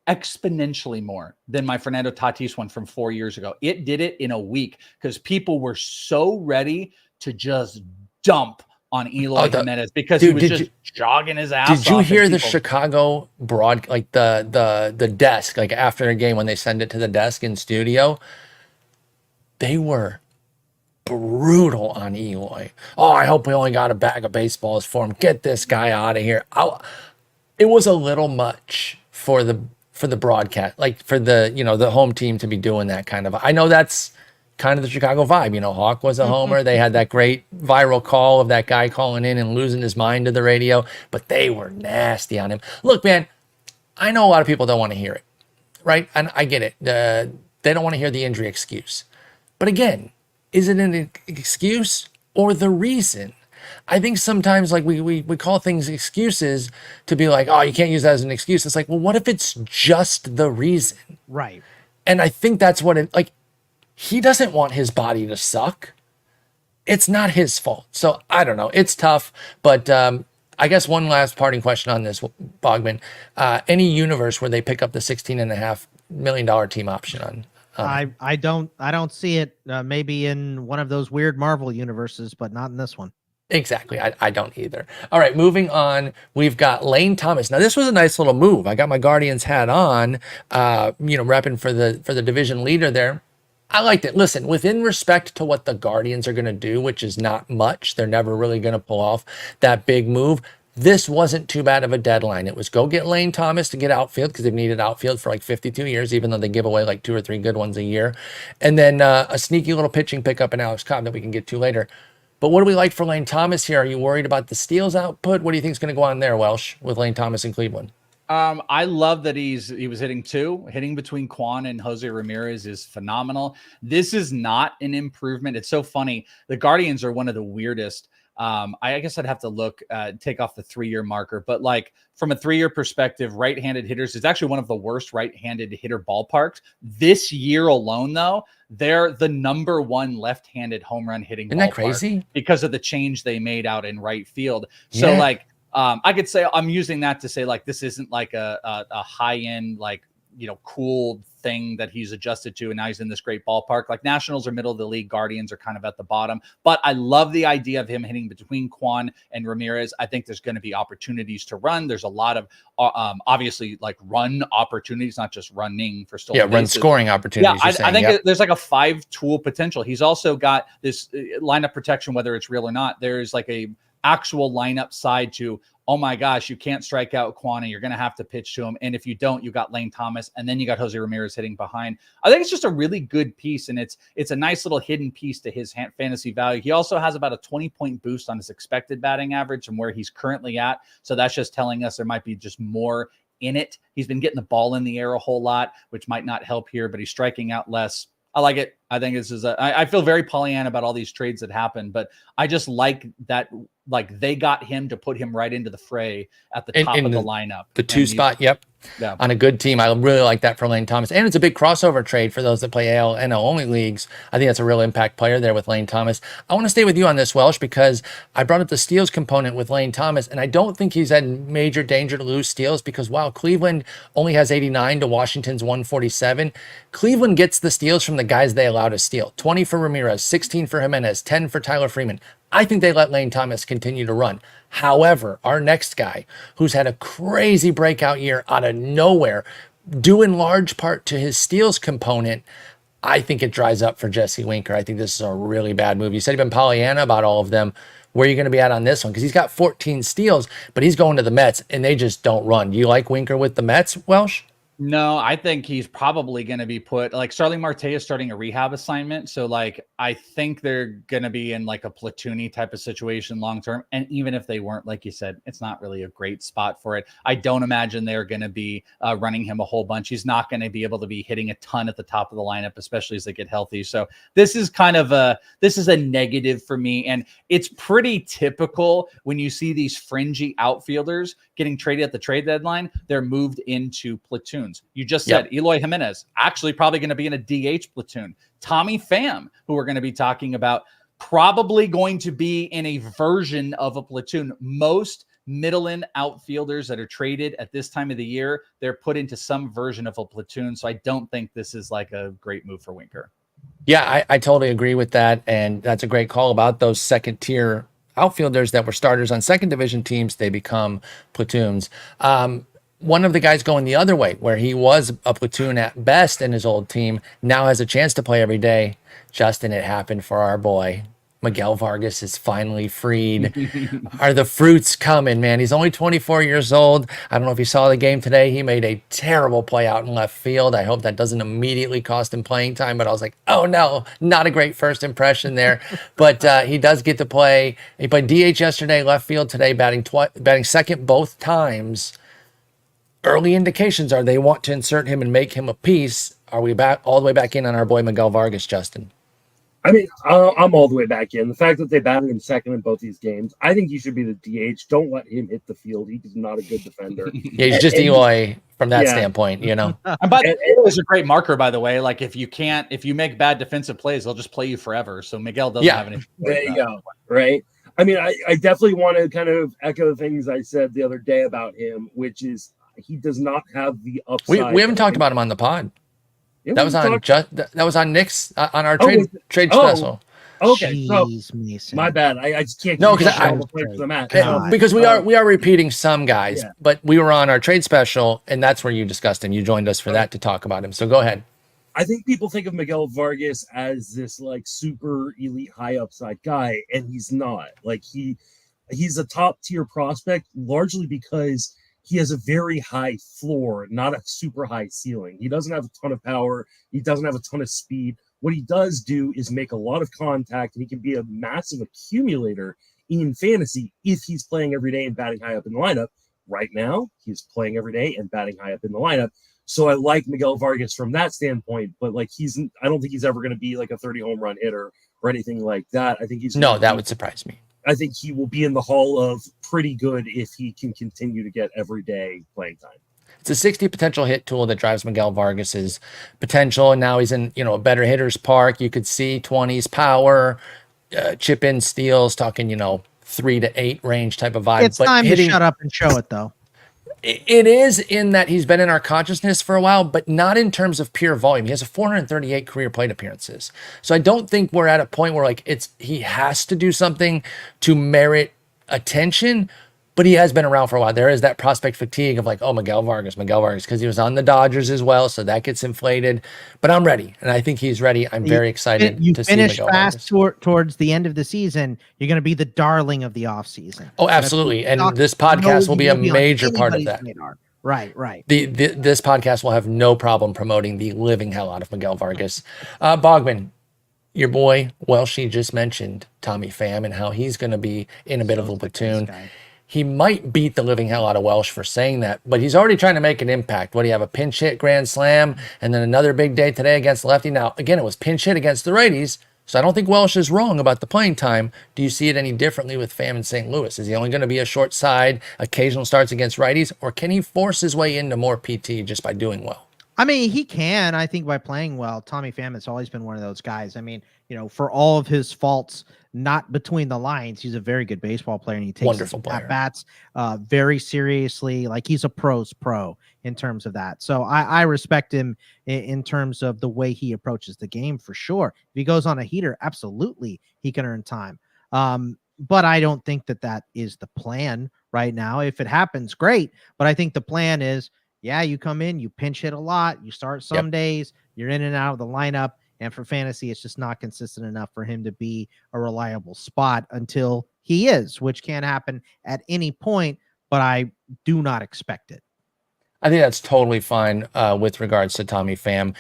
exponentially more than my Fernando Tatis one from 4 years ago. It did it in a week because people were so ready to just dump on Eloy Jiménez because he was just jogging his ass off. Did you hear the Chicago like the desk, like after a game when they send it to the desk in studio? They were brutal on Eloy. Oh, I hope we only got a bag of baseballs for him. Get this guy out of here. It was a little much for the broadcast, like for the home team to be doing that kind of. I know that's kind of the Chicago vibe. Hawk was a homer. They had that great viral call of that guy calling in and losing his mind to the radio, but they were nasty on him. Look, man, I know a lot of people don't want to hear it, right? And I get it. They don't want to hear the injury excuse. But again, is it an excuse or the reason? I think sometimes like we call things excuses to be like, oh, you can't use that as an excuse. It's like, well, what if it's just the reason? Right. And I think that's what it like. He doesn't want his body to suck. It's not his fault. So I don't know. It's tough. But I guess one last parting question on this, Bogman. Any universe where they pick up the $16.5 million team option on? I don't see it. Maybe in one of those weird Marvel universes, but not in this one. Exactly. I don't either. All right, moving on. We've got Lane Thomas. Now, this was a nice little move. I got my Guardians hat on, repping for the division leader there. I liked it. Listen, within respect to what the Guardians are going to do, which is not much, they're never really going to pull off that big move. This wasn't too bad of a deadline. It was go get Lane Thomas to get outfield because they've needed outfield for like 52 years, even though they give away like 2 or 3 good ones a year. And then a sneaky little pitching pickup in Alex Cobb that we can get to later. But what do we like for Lane Thomas here? Are you worried about the steals output? What do you think is going to go on there, Welsh, with Lane Thomas in Cleveland? I love that he was hitting 2. Hitting between Quan and Jose Ramirez is phenomenal. This is not an improvement. It's so funny. The Guardians are one of the weirdest. I guess I'd have to take off the 3-year marker, but like from a 3-year perspective, right-handed hitters is actually one of the worst right-handed hitter ballparks. This year alone, though, they're the number 1 left-handed home run hitting. Isn't that crazy? Because of the change they made out in right field. So like, I could say I'm using that to say like this isn't like a high end like cool thing that he's adjusted to, and now he's in this great ballpark. Like Nationals are middle of the league, Guardians are kind of at the bottom. But I love the idea of him hitting between Quan and Ramirez. I think there's going to be opportunities to run. There's a lot of obviously like run opportunities, not just running for stolen bases. Run scoring opportunities. I think there's like a 5-tool potential. He's also got this lineup protection, whether it's real or not. There's like a actual lineup side to, oh my gosh, you can't strike out Quan, you're going to have to pitch to him. And if you don't, you got Lane Thomas, and then you got Jose Ramirez hitting behind. I think it's just a really good piece, and it's a nice little hidden piece to his fantasy value. He also has about a 20-point boost on his expected batting average from where he's currently at. So that's just telling us there might be just more in it. He's been getting the ball in the air a whole lot, which might not help here, but he's striking out less. I like it. I think this is I feel very Pollyanna about all these trades that happen, but I just like that. Like they got him to put him right into the fray at the top of the lineup. The 2 spot. Yep. Yeah. On a good team. I really like that for Lane Thomas. And it's a big crossover trade for those that play AL, NL only leagues. I think that's a real impact player there with Lane Thomas. I want to stay with you on this, Welsh, because I brought up the steals component with Lane Thomas, and I don't think he's in major danger to lose steals because while Cleveland only has 89 to Washington's 147, Cleveland gets the steals from the guys they allow to steal. 20 for Ramirez, 16 for Jimenez, 10 for Tyler Freeman. I think they let Lane Thomas continue to run. However, our next guy, who's had a crazy breakout year out of nowhere, due in large part to his steals component, I think it dries up for Jesse Winker. I think this is a really bad move. You said you've been Pollyanna about all of them. Where are you going to be at on this one? Because he's got 14 steals, but he's going to the Mets, and they just don't run. Do you like Winker with the Mets, Welsh? No, I think he's probably going to be put like Starling Marte is starting a rehab assignment. So like, I think they're going to be in like a platoony type of situation long-term. And even if they weren't, like you said, it's not really a great spot for it. I don't imagine they're going to be running him a whole bunch. He's not going to be able to be hitting a ton at the top of the lineup, especially as they get healthy. So this is kind of a negative for me. And it's pretty typical when you see these fringy outfielders getting traded at the trade deadline, they're moved into platoons. You just said Eloy Jiménez, actually probably going to be in a DH platoon. Tommy Pham, who we're going to be talking about, probably going to be in a version of a platoon. Most middle-in outfielders that are traded at this time of the year, they're put into some version of a platoon. So I don't think this is like a great move for Winker. Yeah, I totally agree with that. And that's a great call about those second-tier outfielders that were starters on second division teams. They become platoons. One of the guys going the other way, where he was a platoon at best in his old team, now has a chance to play every day. Justin, it happened for our boy. Miguel Vargas is finally freed. Are the fruits coming, man? He's only 24 years old. I don't know if you saw the game today. He made a terrible play out in left field. I hope that doesn't immediately cost him playing time, but I was like, oh no, not a great first impression there. But he does get to play. He played DH yesterday, left field today, batting second both times. Early indications are they want to insert him and make him a piece. Are we back all the way back in on our boy Miguel Vargas, Justin? I mean, I'm all the way back in. The fact that they batted him second in both these games, I think he should be the DH. Don't let him hit the field. He's not a good defender. Yeah, he's just Eloy from that standpoint, you know. And by the way, it's a great marker, by the way. Like if you make bad defensive plays, they'll just play you forever. So Miguel doesn't have anything. There you go. Right. I mean, I definitely want to kind of echo the things I said the other day about him, which is he does not have the upside. We haven't talked about him on the pod. Yeah, that was on Nick's on our trade special. Okay, Jeez, so Mason. my bad. I just can't. No, because we are repeating some guys, but we were on our trade special, and that's where you discussed him. You joined us for that to talk about him. So go ahead. I think people think of Miguel Vargas as this like super elite high upside guy, and he's not. Like he's a top tier prospect largely because he has a very high floor, not a super high ceiling. He doesn't have a ton of power. He doesn't have a ton of speed. What he does do is make a lot of contact, and he can be a massive accumulator in fantasy if he's playing every day and batting high up in the lineup. right now he's playing every day and batting high up in the lineup. So I like Miguel Vargas from that standpoint, but like I don't think he's ever going to be like a 30 home run hitter or anything like that. I think that would surprise me. I think he will be in the hall of pretty good if he can continue to get everyday playing time. It's a 60 potential hit tool that drives Miguel Vargas's potential. And now he's in, a better hitter's park. You could see 20s power, chip in steals, talking, 3 to 8 range type of vibe. It's time to shut up and show it, though. It is, in that he's been in our consciousness for a while, but not in terms of pure volume. He has a 438 career plate appearances. So I don't think we're at a point where he has to do something to merit attention, but he has been around for a while. There is that prospect fatigue of Miguel Vargas, because he was on the Dodgers as well, so that gets inflated. But I'm ready, and I think he's ready. I'm very excited to see Miguel fast Vargas. Towards the end of the season. You're going to be the darling of the offseason. Oh, absolutely, and this podcast will be a major part of that. Right. This podcast will have no problem promoting the living hell out of Miguel Vargas. Bogman, your boy Welsh just mentioned Tommy Pham and how he's going to be in a bit of a platoon. He might beat the living hell out of Welsh for saying that, but he's already trying to make an impact. What do you have? A pinch hit grand slam, and then another big day today against the lefty. Now, again, it was pinch hit against the righties, so I don't think Welsh is wrong about the playing time. Do you see it any differently with Pham in St. Louis? Is he only going to be a short side, occasional starts against righties, or can he force his way into more PT just by doing well? I mean, he can, I think, by playing well. Tommy Pham has always been one of those guys. I mean, for all of his faults, not between the lines, he's a very good baseball player, and he takes his at-bats very seriously. Like, he's a pro's pro in terms of that. So I respect him in terms of the way he approaches the game, for sure. If he goes on a heater, absolutely, he can earn time. But I don't think that is the plan right now. If it happens, great. But I think the plan is, you come in, you pinch hit a lot, you start some days, you're in and out of the lineup. And for fantasy, it's just not consistent enough for him to be a reliable spot until he is, which can happen at any point, but I do not expect it. I think that's totally fine with regards to Tommy Pham.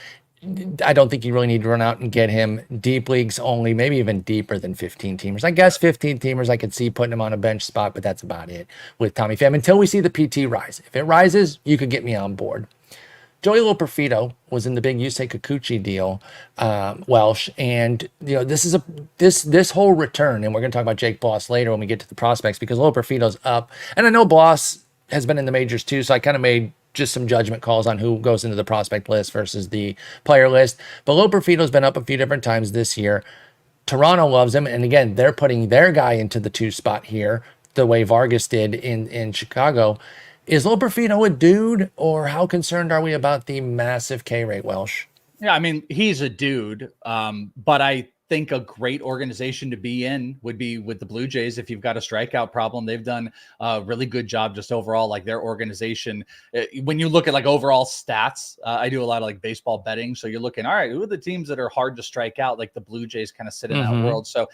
I don't think you really need to run out and get him deep leagues only, maybe even deeper than 15 teamers. I guess 15 teamers, I could see putting him on a bench spot, but that's about it with Tommy Pham until we see the PT rise. If it rises, you could get me on board. Joey Loperfido was in the big Yusei Kikuchi deal, Welsh, and this whole return, and we're going to talk about Jake Bloss later when we get to the prospects, because Loperfido's up, and I know Bloss has been in the majors too, so I kind of made just some judgment calls on who goes into the prospect list versus the player list. But Loperfido's been up a few different times this year. Toronto loves him, and again, they're putting their guy into the 2 spot here, the way Vargas did in Chicago. Is Loperfido a dude, or how concerned are we about the massive K rate, Welsh? Yeah, I mean, he's a dude, but I think a great organization to be in would be with the Blue Jays. If you've got a strikeout problem, they've done a really good job just overall, like their organization. When you look at like overall stats, I do a lot of like baseball betting. So you're looking, all right, who are the teams that are hard to strike out? Like the Blue Jays kind of sit in that world. So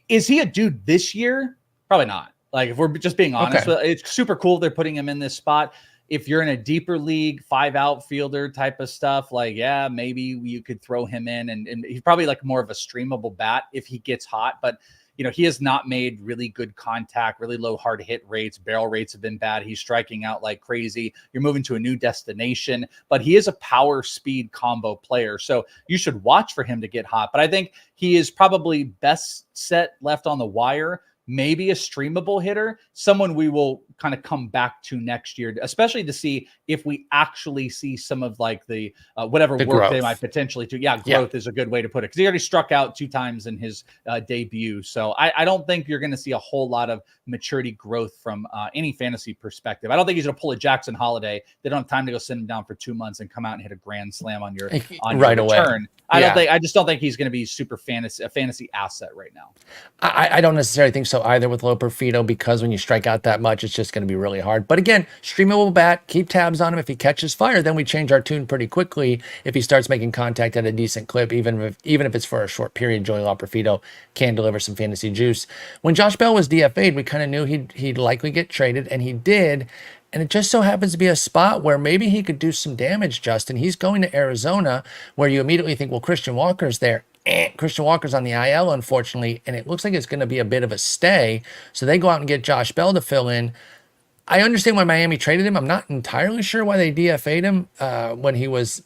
is he a dude this year? Probably not. Like, if we're just being honest, it's super cool they're putting him in this spot. If you're in a deeper league, 5 outfielder type of stuff, maybe you could throw him in, and he's probably like more of a streamable bat if he gets hot. But he has not made really good contact, really low hard hit rates. Barrel rates have been bad. He's striking out like crazy. You're moving to a new destination, but he is a power speed combo player. So you should watch for him to get hot. But I think he is probably best set left on the wire. Maybe a streamable hitter, someone we will kind of come back to next year, especially to see if we actually see some of like the whatever work growth they might potentially do. Growth is a good way to put it, because he already struck out 2 times in his debut. So I don't think you're going to see a whole lot of maturity growth from any fantasy perspective. I don't think he's going to pull a Jackson Holiday. They don't have time to go sit him down for 2 months and come out and hit a grand slam on your right your return. Away. I just don't think he's going to be a fantasy asset right now. I don't necessarily think so either with Loperfido, because when you strike out that much, it's just going to be really hard. But again, streamable bat, keep tabs on him. If he catches fire, then we change our tune pretty quickly. If he starts making contact at a decent clip, even if it's for a short period, Joey Loperfido can deliver some fantasy juice. When Josh Bell was DFA'd, we kind of knew he'd likely get traded, and he did. And it just so happens to be a spot where maybe he could do some damage, Justin. He's going to Arizona, where you immediately think, well, Christian Walker's there. Christian Walker's on the IL, unfortunately, and it looks like it's going to be a bit of a stay. So they go out and get Josh Bell to fill in. I understand why Miami traded him. I'm not entirely sure why they DFA'd him when he was,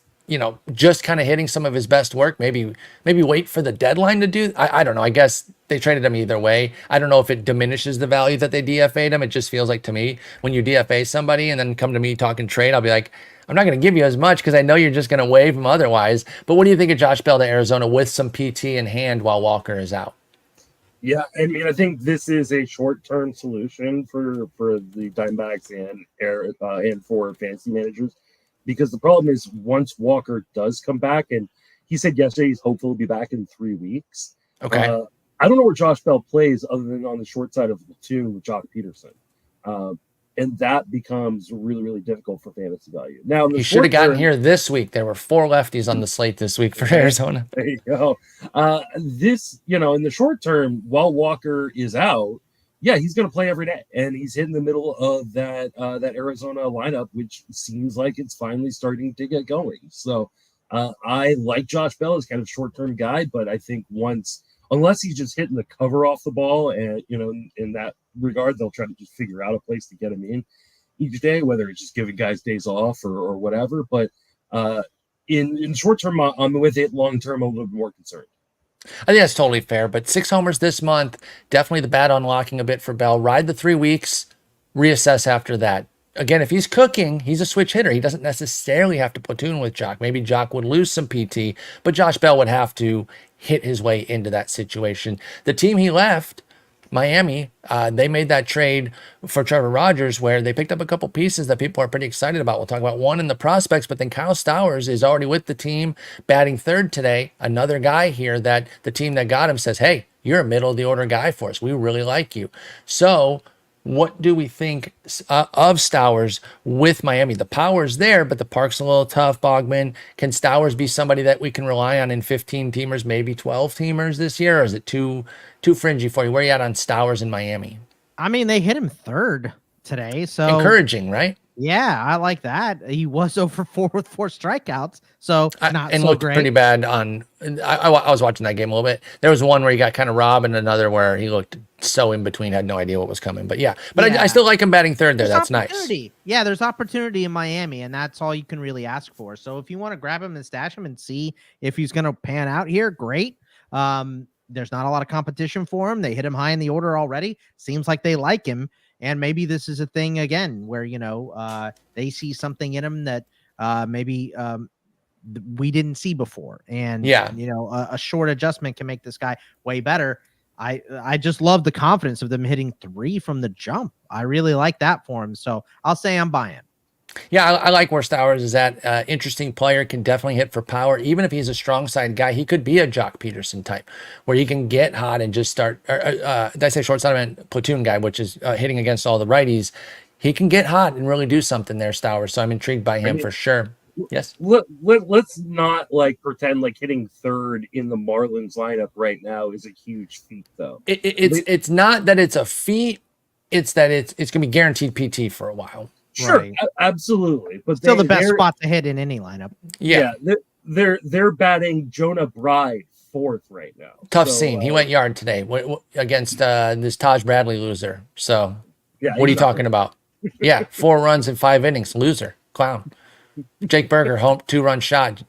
just kind of hitting some of his best work. Maybe wait for the deadline to do. I don't know. I guess they traded him either way. I don't know if it diminishes the value that they DFA'd him. It just feels like to me when you DFA somebody and then come to me talking trade, I'll be like, I'm not going to give you as much because I know you're just going to waive him otherwise. But what do you think of Josh Bell to Arizona with some PT in hand while Walker is out? Yeah, I mean, I think this is a short-term solution for the Diamondbacks and for fantasy managers, because the problem is once Walker does come back, and he said yesterday he's hopeful he'll be back in 3 weeks. Okay. I don't know where Josh Bell plays other than on the short side of the platoon with Jock Peterson. And that becomes really, really difficult for fantasy value. Now, he should have gotten here this week. There were 4 lefties on the slate this week for Arizona. There you go. In the short term, while Walker is out, yeah, he's going to play every day, and he's hit in the middle of that Arizona lineup, which seems like it's finally starting to get going. So I like Josh Bell as kind of short-term guy, but I think unless he's just hitting the cover off the ball, and in that regard, they'll try to just figure out a place to get him in each day, whether it's just giving guys days off or whatever. But in short term, I'm with it. Long term, I'm a little bit more concerned. I think that's totally fair. But 6 homers this month, definitely the bat unlocking a bit for Bell. Ride the 3 weeks, reassess after that. Again, if he's cooking, he's a switch hitter. He doesn't necessarily have to platoon with Jock. Maybe Jock would lose some PT, but Josh Bell would have to hit his way into that situation. The team he left, Miami, they made that trade for Trevor Rogers where they picked up a couple pieces that people are pretty excited about. We'll talk about one in the prospects, but then Kyle Stowers is already with the team, batting third today. Another guy here that the team that got him says, hey, you're a middle of the order guy for us. We really like you. So what do we think of Stowers with Miami? The power's there, but the park's a little tough, Bogman. Can Stowers be somebody that we can rely on in 15-teamers, maybe 12-teamers this year, or is it too fringy for you? Where are you at on Stowers in Miami? I mean, they hit him third today, so encouraging, right? Yeah, I like that. He was over 4 with 4 strikeouts, so not and so looked great. Pretty bad on. I was watching that game a little bit. There was one where he got kind of robbed, and another where he looked so in between, had no idea what was coming. But yeah, I still like him batting third there. That's nice. Yeah, there's opportunity in Miami, and that's all you can really ask for. So if you want to grab him and stash him and see if he's going to pan out here, great. There's not a lot of competition for him. They hit him high in the order already. Seems like they like him. And maybe this is a thing again where, they see something in him that maybe we didn't see before. And, a short adjustment can make this guy way better. I just love the confidence of them hitting 3 from the jump. I really like that for him. So I'll say I'm buying. Yeah, I like where Stowers is at. Interesting player, can definitely hit for power. Even if he's a strong side guy, he could be a Jock Peterson type, where he can get hot and just start. Did I say short side? I meant platoon guy, which is hitting against all the righties. He can get hot and really do something there, Stowers. So I'm intrigued by him for sure. Yes. Let's not pretend like hitting third in the Marlins lineup right now is a huge feat, though. It's not that it's a feat. It's that it's going to be guaranteed PT for a while. Sure, right. Absolutely, but still the best spot to hit in any lineup. Yeah, they're batting Jonah Bride 4th right now. Tough scene. He went yard today against this Taj Bradley loser. So, what are you talking about? Yeah, 4 runs in 5 innings, loser, clown. Jake Berger, home 2-run shot.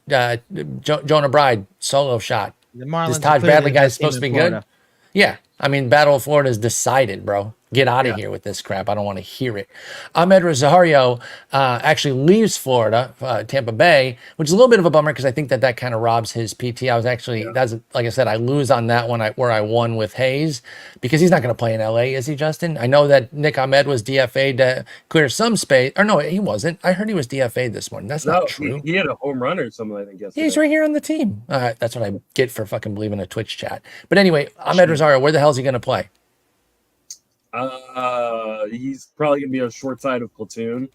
Jonah Bride, solo shot. This Taj Bradley guy is supposed to be good. Yeah, I mean, Battle of Florida is decided, bro. Get out of here with this crap. I don't want to hear it. Amed Rosario actually leaves Florida, Tampa Bay, which is a little bit of a bummer because I think that kind of robs his PT. I was actually, that's like I said, I lose on that one where I won with Hayes because he's not going to play in LA, is he, Justin? I know that Nick Ahmed was DFA'd to clear some space. Or no, he wasn't. I heard he was DFA'd this morning. That's not true. He had a home run or something, I think. Yesterday. He's right here on the team. That's what I get for fucking believing a Twitch chat. But anyway, Amed Rosario, where the hell is he going to play? He's probably gonna be on the short side of platoon.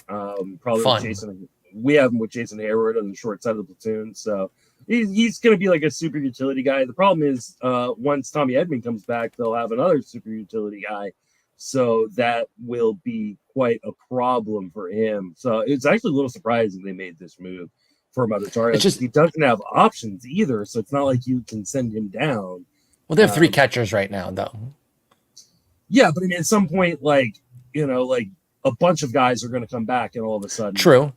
Probably Fun. With Jason. We have him with Jason Hayward on the short side of the platoon, so he's gonna be like a super utility guy. The problem is, once Tommy Edman comes back, they'll have another super utility guy, so that will be quite a problem for him. So it's actually a little surprising they made this move for Amed Rosario. He doesn't have options either, so it's not like you can send him down. Well, they have 3 catchers right now, though. Yeah, but I mean, at some point, a bunch of guys are going to come back, and all of a sudden, True.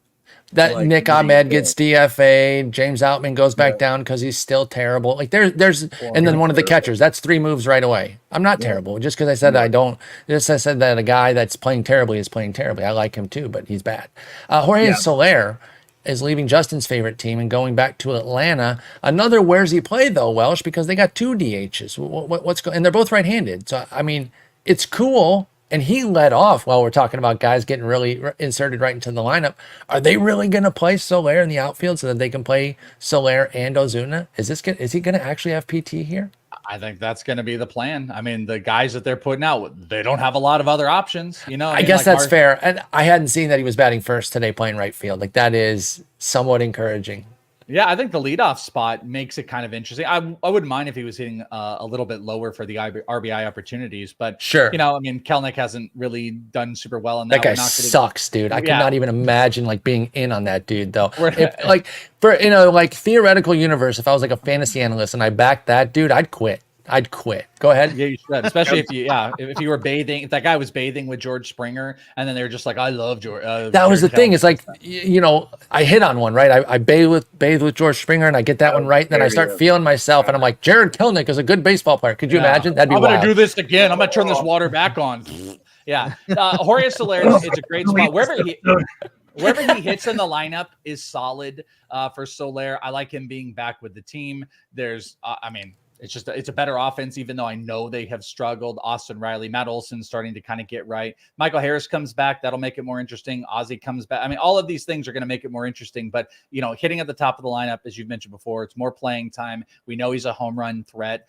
That like, Nick what do you Ahmed do? gets DFA'd. James Outman goes back Yeah. down because he's still terrible. Like there's, Well, and then one of the terrible. catchers. That's 3 moves right away. I'm not Yeah. terrible. Just because I said Yeah. I don't. Just I said that a guy that's playing terribly is playing terribly. I like him too, but he's bad. Jorge Yeah. Soler is leaving Justin's favorite team and going back to Atlanta. Another where's he play though, Welsh? Because they got 2 DHs. What's going? And they're both right-handed. So I mean, it's cool. And he led off while we're talking about guys getting really inserted right into the lineup. Are they really going to play Soler in the outfield so that they can play Soler and Ozuna? Is he going to actually have PT here? I think that's going to be the plan. I mean, the guys that they're putting out, they don't have a lot of other options. You know, I guess that's fair. And I hadn't seen that he was batting first today playing right field. Like that is somewhat encouraging. Yeah, I think the leadoff spot makes it kind of interesting. I wouldn't mind if he was hitting a little bit lower for the RBI opportunities, but Sure. you know, I mean, Kelnick hasn't really done super well in that. That guy We're not gonna- sucks, dude. I Yeah. cannot even imagine like being in on that dude though. We're- If, like for like theoretical universe, if I was like a fantasy analyst and I backed that dude, I'd quit. Go ahead. Yeah, you should. Especially if you were bathing, if that guy was bathing with George Springer, and then they were just like, I love George. That was the Jared thing. Kelnick. It's like, I hit on one, right? I bathe with George Springer and I get that one right. And then I there start you go. feeling myself and I'm like, Jared Kelnick is a good baseball player. Could you Yeah. imagine? That'd be I'm gonna wild. do this again. I'm gonna turn this water back on. Yeah, Jorge Soler is a great spot. Wherever he hits in the lineup is solid for Soler. I like him being back with the team. There's, it's a better offense, even though I know they have struggled. Austin Riley, Matt Olson starting to kind of get right. Michael Harris comes back. That'll make it more interesting. Ozzie comes back. I mean, all of these things are going to make it more interesting, but hitting at the top of the lineup, as you've mentioned before, it's more playing time. We know he's a home run threat.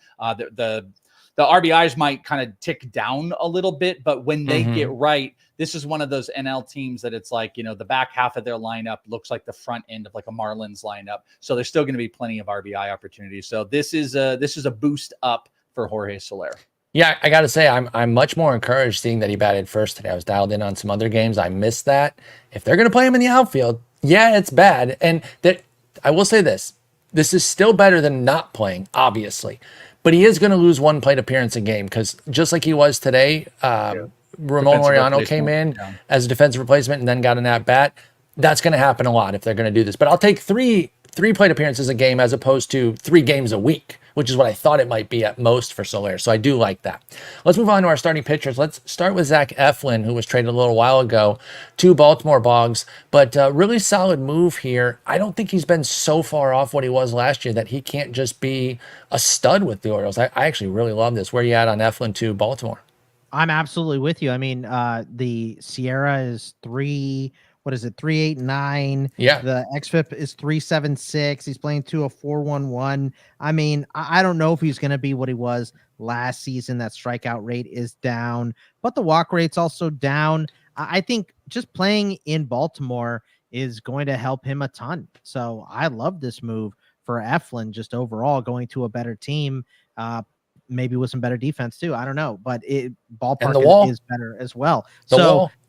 The RBIs might kind of tick down a little bit, but when they get right, this is one of those NL teams that it's like, the back half of their lineup looks like the front end of like a Marlins lineup. So there's still going to be plenty of RBI opportunities. So this is a boost up for Jorge Soler. Yeah, I got to say, I'm much more encouraged seeing that he batted first today. I was dialed in on some other games. I missed that. If they're going to play him in the outfield, yeah, it's bad. And that I will say this is still better than not playing, obviously. But he is going to lose 1 plate appearance a game because just like he was today, Ramon Defensive Laureano came replacement, in as a defensive replacement and then got an at-bat. That's going to happen a lot if they're going to do this. But I'll take three plate appearances a game as opposed to 3 games a week, which is what I thought it might be at most for Soler. So I do like that. Let's move on to our starting pitchers. Let's start with Zach Eflin, who was traded a little while ago to Baltimore Bogs, but really solid move here. I don't think he's been so far off what he was last year that he can't just be a stud with the Orioles. I actually really love this. Where are you at on Eflin to Baltimore? I'm absolutely with you. I mean, the Sierra is 3.89. Yeah. The xFIP is 3.76. He's playing to a 4.11. I mean, I don't know if he's going to be what he was last season. That strikeout rate is down, but the walk rate's also down. I think just playing in Baltimore is going to help him a ton. So I love this move for Eflin, just overall going to a better team. Maybe with some better defense too. I don't know, but ballpark is better as well.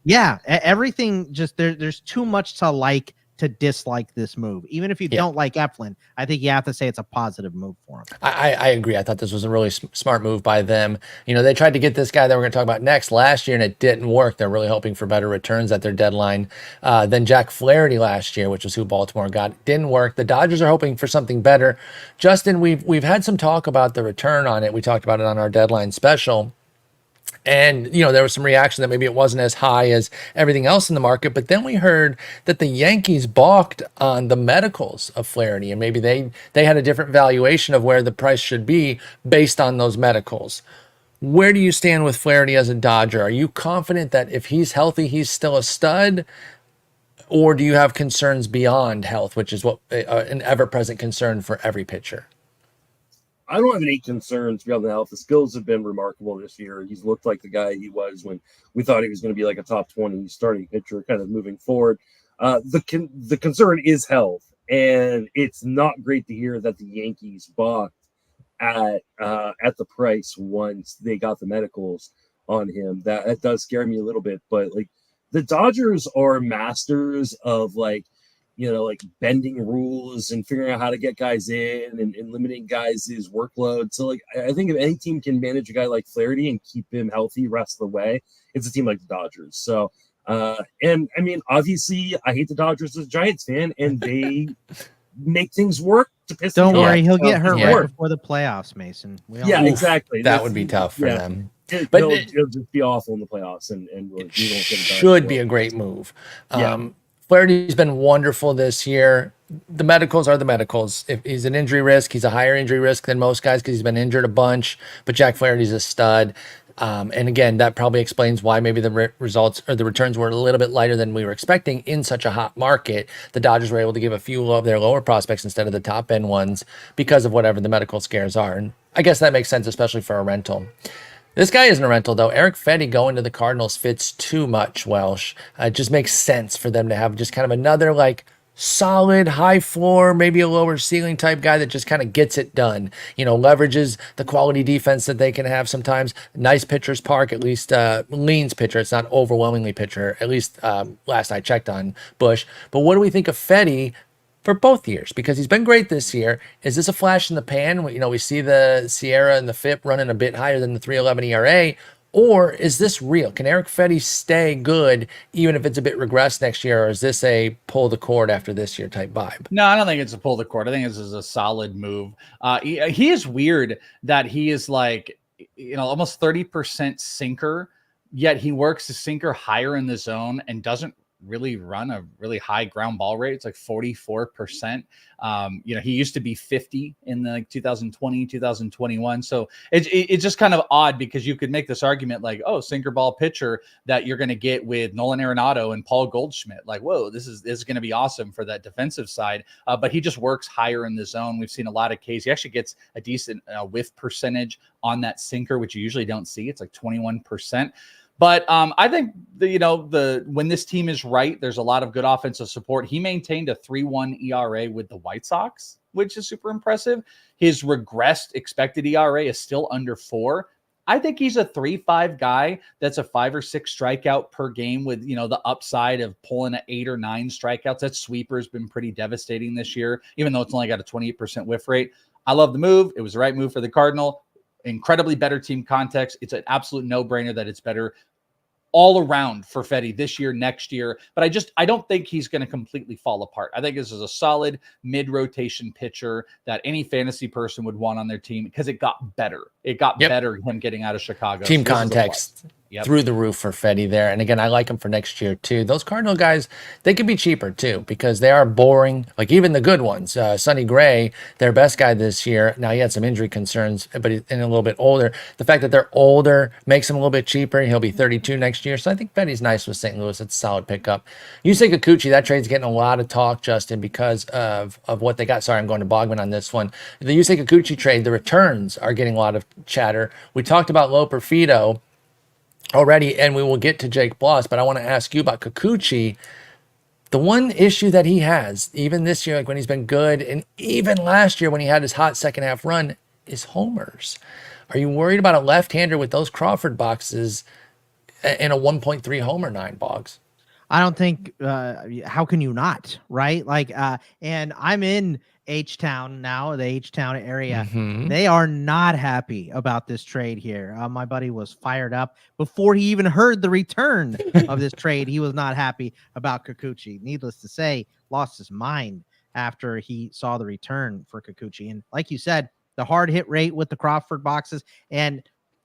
Yeah, everything just there's too much to like to dislike this move. Even if you don't like Eflin, I think you have to say it's a positive move for him. I agree. I thought this was a really smart move by them. They tried to get this guy that we're going to talk about next last year, and it didn't work. They're really hoping for better returns at their deadline than Jack Flaherty last year, which is who Baltimore got. It didn't work. The Dodgers are hoping for something better. Justin, we've had some talk about the return on it. We talked about it on our deadline special. And, there was some reaction that maybe it wasn't as high as everything else in the market. But then we heard that the Yankees balked on the medicals of Flaherty. And maybe they had a different valuation of where the price should be based on those medicals. Where do you stand with Flaherty as a Dodger? Are you confident that if he's healthy, he's still a stud? Or do you have concerns beyond health, which is what an ever-present concern for every pitcher? I don't have any concerns beyond the health. The skills have been remarkable this year. He's looked like the guy he was when we thought he was going to be like a top 20 starting pitcher kind of moving forward. The concern is health, and it's not great to hear that the Yankees balked at the price once they got the medicals on him. That does scare me a little bit, but like the Dodgers are masters of like bending rules and figuring out how to get guys in and limiting guys' workload. So like, I think if any team can manage a guy like Flaherty and keep him healthy rest of the way, it's a team like the Dodgers. So And I mean, obviously, I hate the Dodgers as a Giants fan, and they make things work to piss Don't me worry, off. he'll get hurt Yeah. right before the playoffs, Mason. We all Yeah, know. exactly. That would be tough for yeah. them. But But it'll just be awful in the playoffs, and we won't get it done. should be a great move. Yeah. Flaherty's been wonderful this year. The medicals are the medicals. If he's an injury risk, he's a higher injury risk than most guys because he's been injured a bunch. But Jack Flaherty's a stud. And again, that probably explains why maybe the results or the returns were a little bit lighter than we were expecting in such a hot market. The Dodgers were able to give a few of their lower prospects instead of the top end ones because of whatever the medical scares are. And I guess that makes sense, especially for a rental. This guy isn't a rental, though. Erick Fedde going to the Cardinals fits too much, Welsh. It just makes sense for them to have just kind of another, like, solid, high floor, maybe a lower ceiling type guy that just kind of gets it done. You know, leverages the quality defense that they can have sometimes. Nice pitcher's park, at least leans pitcher. It's not overwhelmingly pitcher, at least last I checked on Bush. But what do we think of Fedde for both years? Because he's been great this year. Is this a flash in the pan? We see the Sierra and the FIP running a bit higher than the 3.11 ERA, or is this real? Can Erick Fedde stay good even if it's a bit regressed next year, or is this a pull the cord after this year type vibe? No, I don't think it's a pull the cord. I think this is a solid move. He is weird that he is like, almost 30% sinker, yet he works the sinker higher in the zone and doesn't really run a really high ground ball rate. It's like 44%. He used to be 50 in the 2020, 2021. So it's just kind of odd because you could make this argument like, oh, sinker ball pitcher that you're going to get with Nolan Arenado and Paul Goldschmidt. Like, whoa, this is going to be awesome for that defensive side. But he just works higher in the zone. We've seen a lot of cases. He actually gets a decent whiff percentage on that sinker, which you usually don't see. It's like 21%. But I think when this team is right, there's a lot of good offensive support. He maintained a 3.1 ERA with the White Sox, which is super impressive. His regressed expected ERA is still under 4. I think he's a 3.5 guy that's a 5 or 6 strikeout per game with, the upside of pulling at 8 or 9 strikeouts. That sweeper has been pretty devastating this year, even though it's only got a 28% whiff rate. I love the move. It was the right move for the Cardinal. Incredibly better team context. It's an absolute no-brainer that it's better all around for Fedde this year, next year. But I don't think he's going to completely fall apart. I think this is a solid mid-rotation pitcher that any fantasy person would want on their team because it got better. It got better him getting out of Chicago. Team context. Through the roof for Fedde there. And again, I like him for next year too. Those Cardinal guys, they can be cheaper too because they are boring. Like even the good ones, Sonny Gray, their best guy this year. Now he had some injury concerns, but he's a little bit older. The fact that they're older makes him a little bit cheaper. He'll be 32 next year. So I think Fedde's nice with St. Louis. It's a solid pickup. Yusei Kikuchi, that trade's getting a lot of talk, Justin, because of what they got. Sorry, I'm going to Bogman on this one. The Yusei Kikuchi trade, the returns are getting a lot of chatter. We talked about Loperfido already, and we will get to Jake Bloss, but I want to ask you about Kikuchi. The one issue that he has, even this year, like when he's been good, and even last year when he had his hot second half run, is homers. Are you worried about a left-hander with those Crawford boxes and a 1.3 homer 9 Boggs? I don't think, how can you not, right? Like, and I'm in H-Town now, the H-Town area. Mm-hmm. They are not happy about this trade here. My buddy was fired up before he even heard the return of this trade. He was not happy about Kikuchi. Needless to say, lost his mind after he saw the return for Kikuchi. And like you said, the hard hit rate with the Crawford boxes, and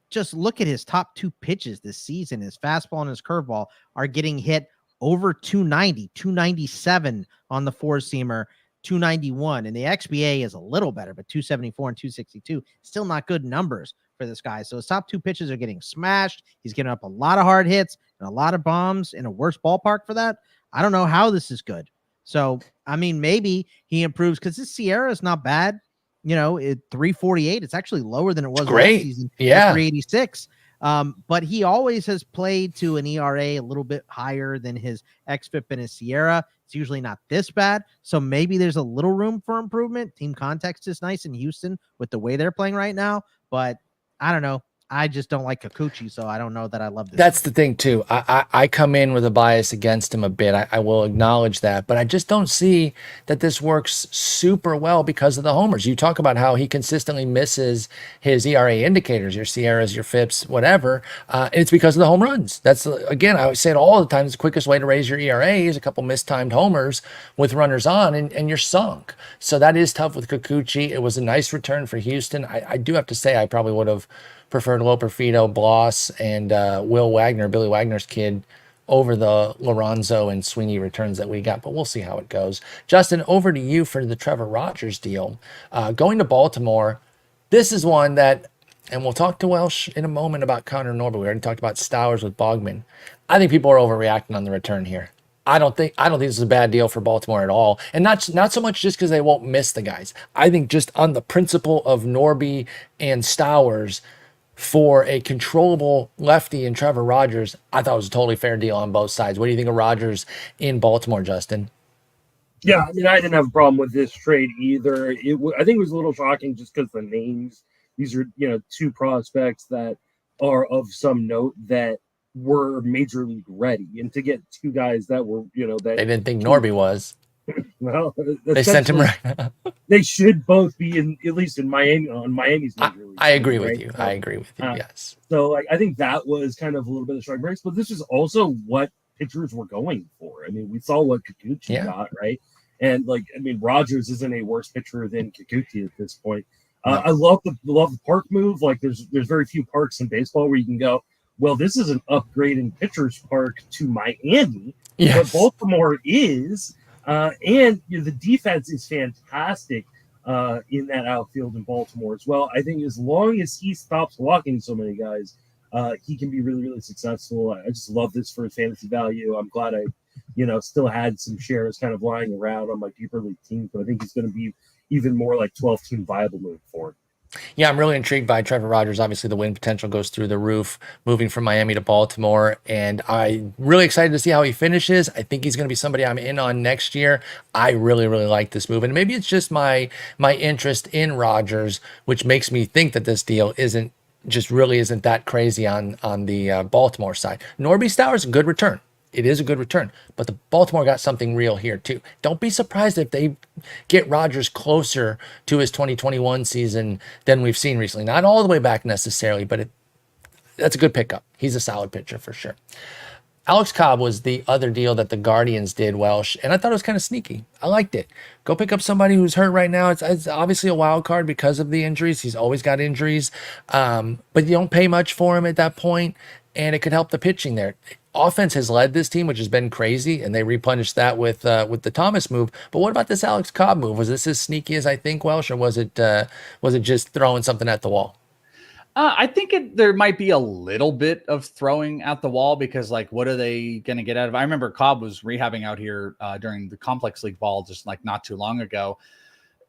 just look at his top 2 pitches this season. His fastball and his curveball are getting hit over 290, 297 on the 4-seamer, 291. And the XBA is a little better, but 274 and 262, still not good numbers for this guy. So his top 2 pitches are getting smashed. He's giving up a lot of hard hits and a lot of bombs in a worse ballpark for that. I don't know how this is good. So, I mean, maybe he improves because this Sierra is not bad. At 348, it's actually lower than it was last season. Yeah. 386. But he always has played to an ERA a little bit higher than his xFIP and his Sierra. It's usually not this bad. So maybe there's a little room for improvement. Team context is nice in Houston with the way they're playing right now. But I don't know. I just don't like Kikuchi, so I don't know that I love this. That's the thing too. I come in with a bias against him a bit. I will acknowledge that, but I just don't see that this works super well because of the homers. You talk about how he consistently misses his ERA indicators, your Sierras, your FIPS, whatever. And it's because of the home runs. That's, again, I say it all the time. It's the quickest way to raise your ERA is a couple mistimed homers with runners on, and you're sunk. So that is tough with Kikuchi. It was a nice return for Houston. I do have to say I probably would have preferred Loperfido, Bloss, and Will Wagner, Billy Wagner's kid, over the Liranzo and Sweeney returns that we got, but we'll see how it goes. Justin, over to you for the Trevor Rogers deal. Going to Baltimore, this is one that, and we'll talk to Welsh in a moment about Conor Norby. We already talked about Stowers with Bogman. I think people are overreacting on the return here. I don't think this is a bad deal for Baltimore at all. And not so much just because they won't miss the guys. I think just on the principle of Norby and Stowers, for a controllable lefty in Trevor Rogers, I thought it was a totally fair deal on both sides. What do you think of Rogers in Baltimore, Justin? Yeah, I mean, I didn't have a problem with this trade either. I think it was a little shocking just because the names. These are, two prospects that are of some note that were major league ready, and to get two guys that were, that they didn't think Norby was. Well, they sent him right. They should both be at least in Miami on Miami's major league. I agree with right? you. I agree with you. Yes. So I think that was kind of a little bit of strike breaks, but this is also what pitchers were going for. I mean, we saw what Kikuchi got, right? And Rogers isn't a worse pitcher than Kikuchi at this point. No. I love the park move. Like there's very few parks in baseball where you can go, well, this is an upgrade in pitchers park to Miami, but Baltimore is. And the defense is fantastic in that outfield in Baltimore as well. I think as long as he stops walking so many guys, he can be really, really successful. I just love this for fantasy value. I'm glad I, still had some shares kind of lying around on my deeper league team, but I think he's going to be even more like 12-team viable move forward. Yeah, I'm really intrigued by Trevor Rogers. Obviously, the win potential goes through the roof, moving from Miami to Baltimore, and I'm really excited to see how he finishes. I think he's going to be somebody I'm in on next year. I really, really like this move, and maybe it's just my interest in Rogers, which makes me think that this deal isn't that crazy on the Baltimore side. Norby Stowers, a good return. It is a good return, but the Baltimore got something real here too. Don't be surprised if they get Rogers closer to his 2021 season than we've seen recently. Not all the way back necessarily, but that's a good pickup. He's a solid pitcher for sure. Alex Cobb was the other deal that the Guardians did, Welsh, and I thought it was kind of sneaky. I liked it. Go pick up somebody who's hurt right now. It's obviously a wild card because of the injuries. He's always got injuries, but you don't pay much for him at that point, and it could help the pitching there. Offense has led this team, which has been crazy, and they replenished that with the Thomas move. But what about this Alex Cobb move? Was this as sneaky as I think, Welsh, or was it just throwing something at the wall? I think there might be a little bit of throwing at the wall because, what are they going to get out of it? I remember Cobb was rehabbing out here during the complex league ball just not too long ago.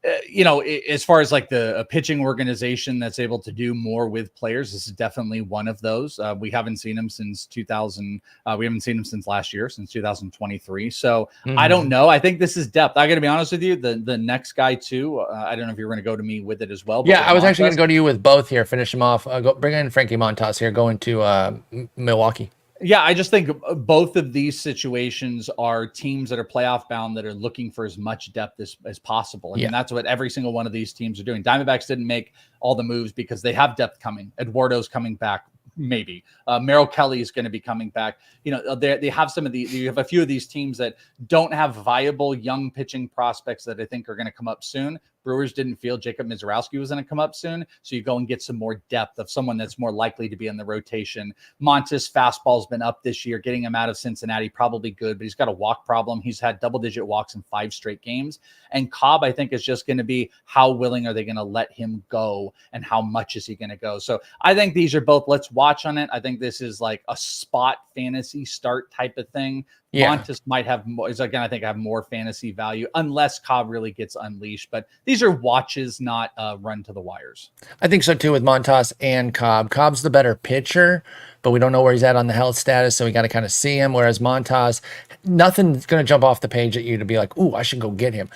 As far as the pitching organization that's able to do more with players, this is definitely one of those. We haven't seen him since 2000. We haven't seen him since last year, since 2023. So I don't know. I think this is depth. I got to be honest with you. The next guy too. I don't know if you're going to go to me with it as well. Yeah, I was actually going to go to you with both here. Finish him off. Bring in Frankie Montas here, going to Milwaukee. Yeah, I just think both of these situations are teams that are playoff bound that are looking for as much depth as possible. I mean, that's what every single one of these teams are doing. Diamondbacks didn't make all the moves because they have depth coming. Eduardo's coming back. Maybe Merrill Kelly is going to be coming back. They have you have a few of these teams that don't have viable young pitching prospects that I think are going to come up soon. Brewers didn't feel Jacob Mizorowski was going to come up soon. So you go and get some more depth of someone that's more likely to be in the rotation. Montas fastball's been up this year, getting him out of Cincinnati, probably good, but he's got a walk problem. He's had double-digit walks in 5 straight games. And Cobb, I think, is just going to be how willing are they going to let him go and how much is he going to go. So I think these are both, let's watch on it. I think this is like a spot fantasy start type of thing. Yeah. Montas might have more, again, I think have more fantasy value unless Cobb really gets unleashed. But these are watches, not run to the wires. I think so too with Montas and Cobb. Cobb's the better pitcher, but we don't know where he's at on the health status, so we got to kind of see him. Whereas Montas, nothing's going to jump off the page at you to be like, ooh, I should go get him.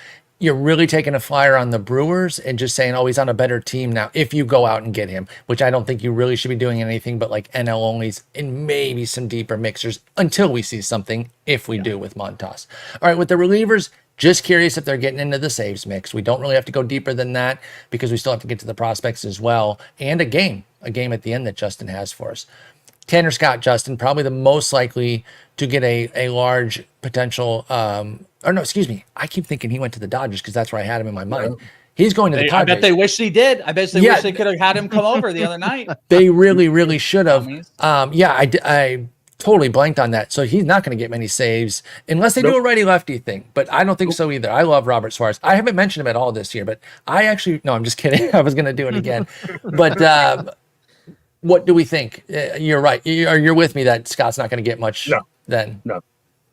you're really taking a flyer on the Brewers and just saying, oh, he's on a better team now if you go out and get him, which I don't think you really should be doing anything but like NL onlys and maybe some deeper mixers until we see something, if we do with Montas. All right, with the relievers, just curious if they're getting into the saves mix. We don't really have to go deeper than that because we still have to get to the prospects as well, and a game at the end that Justin has for us. Tanner Scott, Justin, probably the most likely to get a large potential, I keep thinking he went to the Dodgers because that's where I had him in my mind. He's going to the Padres. I bet they wish he did. I bet they wish they could have had him come over the other night. They really, really should have. I totally blanked on that. So he's not going to get many saves unless they do a righty-lefty thing. But I don't think so either. I love Robert Suarez. I haven't mentioned him at all this year, but I'm just kidding. I was going to do it again. But what do we think? You're right. You're with me that Scott's not going to get much then. No.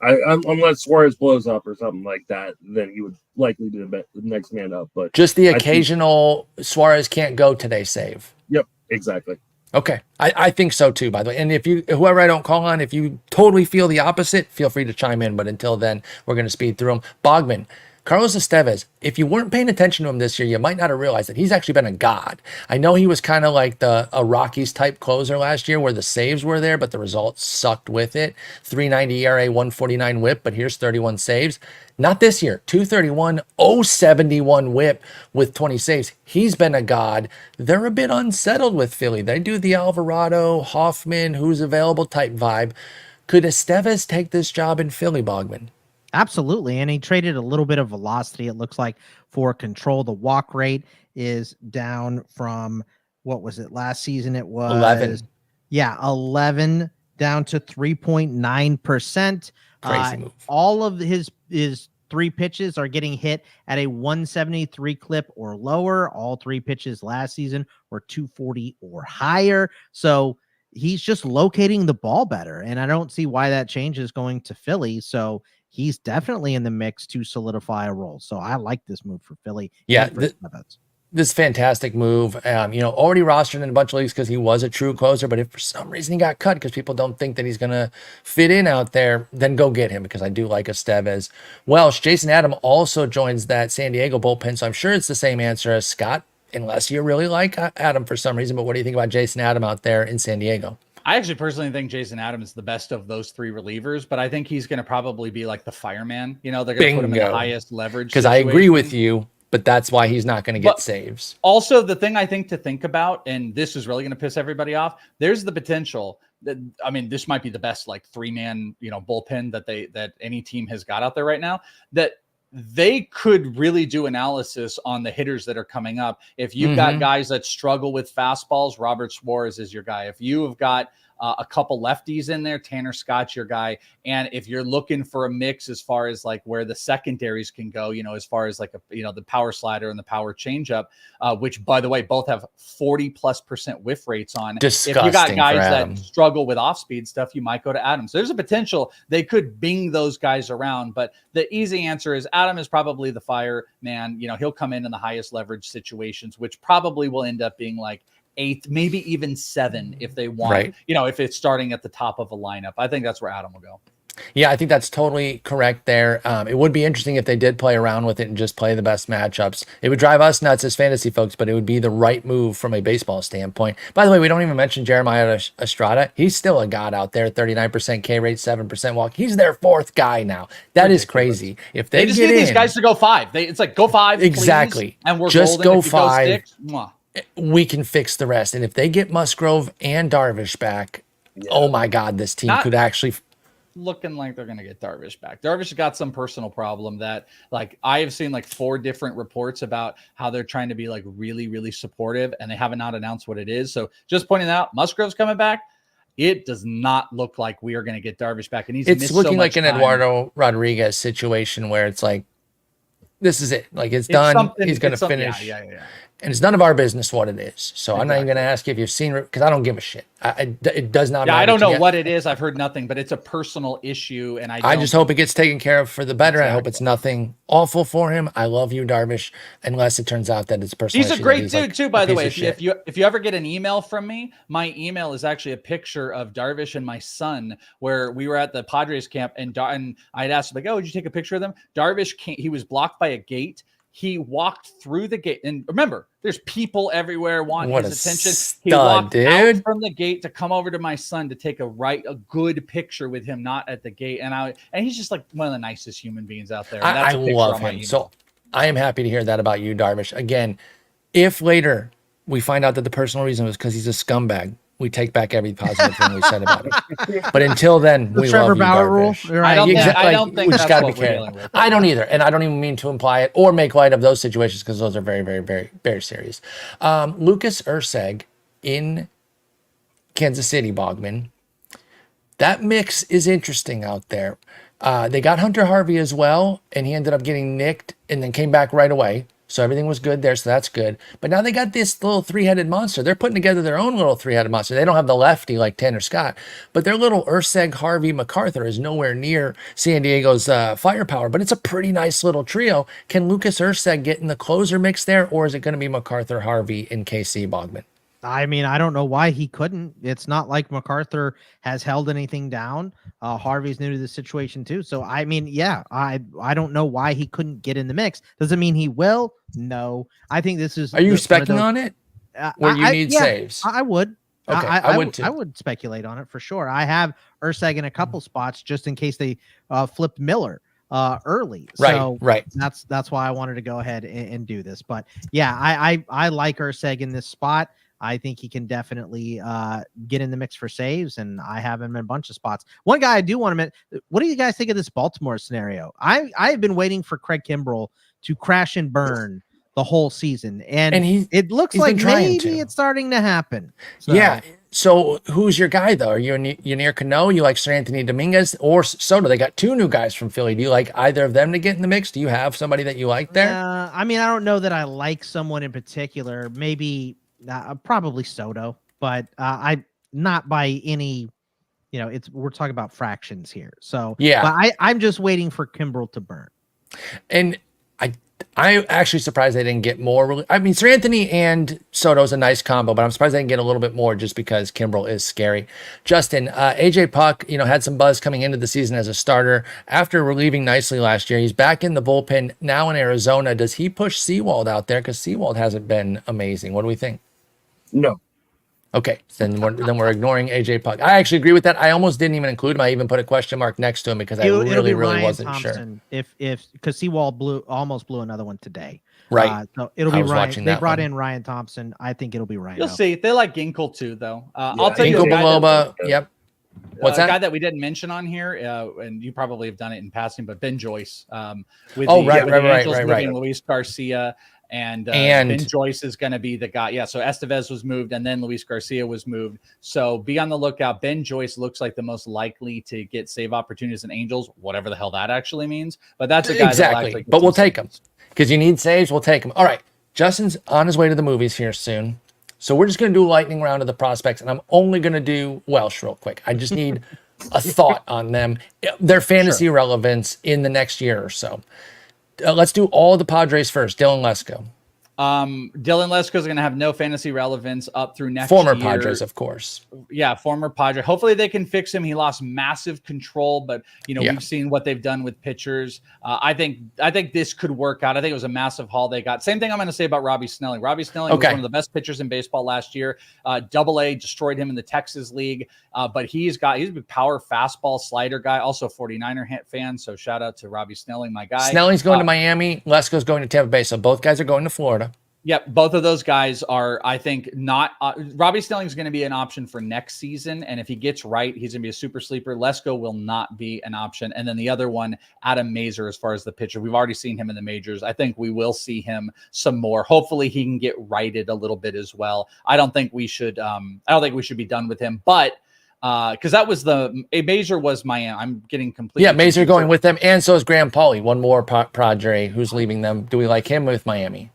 Unless Suarez blows up or something like that, then he would likely be the next man up. But just the occasional Suarez can't go today save. Yep, exactly. Okay. I think so too, by the way. And if whoever I don't call on, if you totally feel the opposite, feel free to chime in. But until then, we're going to speed through them. Bogman. Carlos Estévez, if you weren't paying attention to him this year, you might not have realized that he's actually been a god. I know he was kind of like a Rockies type closer last year where the saves were there, but the results sucked with it. 3.90 ERA, 149 whip, but here's 31 saves. Not this year. 231, 071 whip with 20 saves. He's been a god. They're a bit unsettled with Philly. They do the Alvarado, Hoffman, who's available type vibe. Could Estévez take this job in Philly, Bogman? Absolutely. And he traded a little bit of velocity, it looks like, for control. The walk rate is down from, what was it? Last season it was 11. Yeah, 11 down to 3.9%. Crazy move. All of his three pitches are getting hit at a 173 clip or lower. All three pitches last season were 240 or higher. So he's just locating the ball better. And I don't see why that change is going to Philly. So he's definitely in the mix to solidify a role. So I like this move for Philly. Yeah, this fantastic move. Already rostered in a bunch of leagues because he was a true closer. But if for some reason he got cut because people don't think that he's going to fit in out there, then go get him because I do like Estévez. Welsh, Jason Adam also joins that San Diego bullpen. So I'm sure it's the same answer as Scott, unless you really like Adam for some reason. But what do you think about Jason Adam out there in San Diego? I actually personally think Jason Adam is the best of those three relievers, but I think he's going to probably be like the fireman. They're going to put him in the highest leverage. Because I agree with you, but that's why he's not going to get saves. Also, the thing I think to think about, and this is really going to piss everybody off, there's the potential that, this might be the best like 3-man, bullpen that any team has got out there right now, that they could really do analysis on the hitters that are coming up. If you've got guys that struggle with fastballs, Robert Suarez is your guy. If you have got a couple lefties in there, Tanner Scott's your guy. And if you're looking for a mix as far as like where the secondaries can go, as far as like the power slider and the power changeup, which by the way, both have 40+% whiff rates on. Disgusting. If you got guys that struggle with off-speed stuff, you might go to Adam. So there's a potential they could bing those guys around. But the easy answer is Adam is probably the fireman. He'll come in the highest leverage situations, which probably will end up being like 8th, maybe even 7 if they want, right. If it's starting at the top of a lineup. I think that's where Adam will go. Yeah, I think that's totally correct there. It would be interesting if they did play around with it and just play the best matchups. It would drive us nuts as fantasy folks, but it would be the right move from a baseball standpoint. By the way, we don't even mention Jeremiah Estrada. He's still a god out there, 39% K rate, 7% walk. He's their 4th guy now. That is crazy. If they just need these guys to go 5. It's like go 5, exactly. Please, and we're just golden. go if 5. Go 6, we can fix the rest. And if they get Musgrove and Darvish back, oh my God, this team could actually looking like they're going to get Darvish back. Darvish has got some personal problem that like I have seen like 4 different reports about how they're trying to be like really, really supportive and they haven't not announced what it is. So just pointing out Musgrove's coming back. It does not look like we are going to get Darvish back. And it's looking like an Eduardo Rodriguez situation where it's like, this is it. Like it's done. He's going to finish. Yeah. And it's none of our business what it is. So I'm not even going to ask you if you've seen it because I don't give a shit. It does not matter. I don't know what it is. I've heard nothing, but it's a personal issue. And I just hope it gets taken care of for the better. Exactly. I hope it's nothing awful for him. I love you, Darvish, unless it turns out that it's a personal issue. He's a great dude too, by the way. If you ever get an email from me, my email is actually a picture of Darvish and my son where we were at the Padres camp and I'd asked him like, oh, did you take a picture of them? Darvish he was blocked by a gate. He walked through the gate, and remember, there's people everywhere wanting What his a attention. stud, He walked dude. out from the gate to come over to my son to take a good picture with him, not at the gate. And he's just like one of the nicest human beings out there. And I that's a picture love on my him. email. So I am happy to hear that about you, Darvish. Again, if later we find out that the personal reason was because he's a scumbag, we take back every positive thing we said about him. But until then, The we Trevor love you, Bauer rule. Darvish. Right. I don't think we just that's gotta what be we're careful. dealing with. I don't either, and I don't even mean to imply it or make light of those situations because those are very, very, very, very serious. Lucas Erceg in Kansas City, Bogman. That mix is interesting out there. They got Hunter Harvey as well, and he ended up getting nicked and then came back right away. So everything was good there, so that's good. But now they got this little three-headed monster. They're putting together their own little three-headed monster. They don't have the lefty like Tanner Scott, but their little Erceg, Harvey, MacArthur is nowhere near San Diego's firepower, but it's a pretty nice little trio. Can Lucas Erceg get in the closer mix there, or is it going to be MacArthur, Harvey, and KC Bogman? I mean, I don't know why he couldn't. It's not like MacArthur has held anything down. Harvey's new to the situation too. So, I mean, yeah, I don't know why he couldn't get in the mix. Does it mean he will? No. I think this is. Are you specking on it? Where you need saves? I would. Okay, I would too. I would speculate on it for sure. I have Erceg in a couple spots just in case they flipped Miller early. Right, so right. That's why I wanted to go ahead and do this. But yeah, I like Erceg in this spot. I think he can definitely get in the mix for saves, and I have him in a bunch of spots. One guy I do want to mention, what do you guys think of this Baltimore scenario? I've been waiting for Craig Kimbrell to crash and burn the whole season, and it looks like maybe it's starting to happen. So. Yeah. So who's your guy, though? Are you near Cano? You like Sir Anthony Dominguez or Soto? They got two new guys from Philly. Do you like either of them to get in the mix? Do you have somebody that you like there? I mean, I don't know that I like someone in particular. Maybe probably Soto, but I not by any. We're talking about fractions here. So yeah, but I'm just waiting for Kimbrell to burn. And I'm actually surprised they didn't get more. I mean, Sir Anthony and Soto is a nice combo, but I'm surprised they didn't get a little bit more just because Kimbrell is scary. Justin, AJ Puck, had some buzz coming into the season as a starter after relieving nicely last year. He's back in the bullpen now in Arizona. Does he push Seawald out there? Because Seawald hasn't been amazing. What do we think? No. Okay, then we're ignoring AJ Puck. I actually agree with that. I almost didn't even include him. I even put a question mark next to him because I really wasn't Thompson, sure. If because Seawald almost blew another one today. Right. So it'll be Ryan. They brought in Ryan Thompson. I think it'll be Ryan. You'll see. They like Ginkle too, though. I'll tell Ginkle you. Biloba. Yep. What's that? Guy that we didn't mention on here, and you probably have done it in passing, but Ben Joyce. With right. Luis Garcia. And Ben Joyce is going to be the guy. Yeah, so Estévez was moved, and then Luis Garcia was moved. So be on the lookout. Ben Joyce looks like the most likely to get save opportunities in Angels, whatever the hell that actually means. But that's a guy exactly. But we'll take him because you need saves. We'll take him. All right, Justin's on his way to the movies here soon, so we're just going to do a lightning round of the prospects, and I'm only going to do Welsh real quick. I just need a thought on them, their fantasy relevance in the next year or so. Let's do all the Padres first. Dylan Lesko. Dylan Lesko is going to have no fantasy relevance up through next year. Former Padres, of course. Yeah, former Padre. Hopefully they can fix him. He lost massive control, but we've seen what they've done with pitchers. I think this could work out. I think it was a massive haul they got. Same thing I'm going to say about Robby Snelling. Robby Snelling was one of the best pitchers in baseball last year. AA destroyed him in the Texas League, but he's a big power fastball slider guy. Also 49er fan, so shout out to Robby Snelling, my guy. Snelling's going to Miami. Lesko's going to Tampa Bay, so both guys are going to Florida. Yep, both of those guys are, I think, not. Robby Snelling is going to be an option for next season, and if he gets right, he's going to be a super sleeper. Lesko will not be an option, and then the other one, Adam Mazur, as far as the pitcher, we've already seen him in the majors. I think we will see him some more. Hopefully, he can get righted a little bit as well. I don't think we should. I don't think we should be done with him, but. Because that was Mazur was Miami. I'm getting completely. Yeah, Mazur going with them, and so is Graham Pauley. One more Padre who's leaving them. Do we like him with Miami?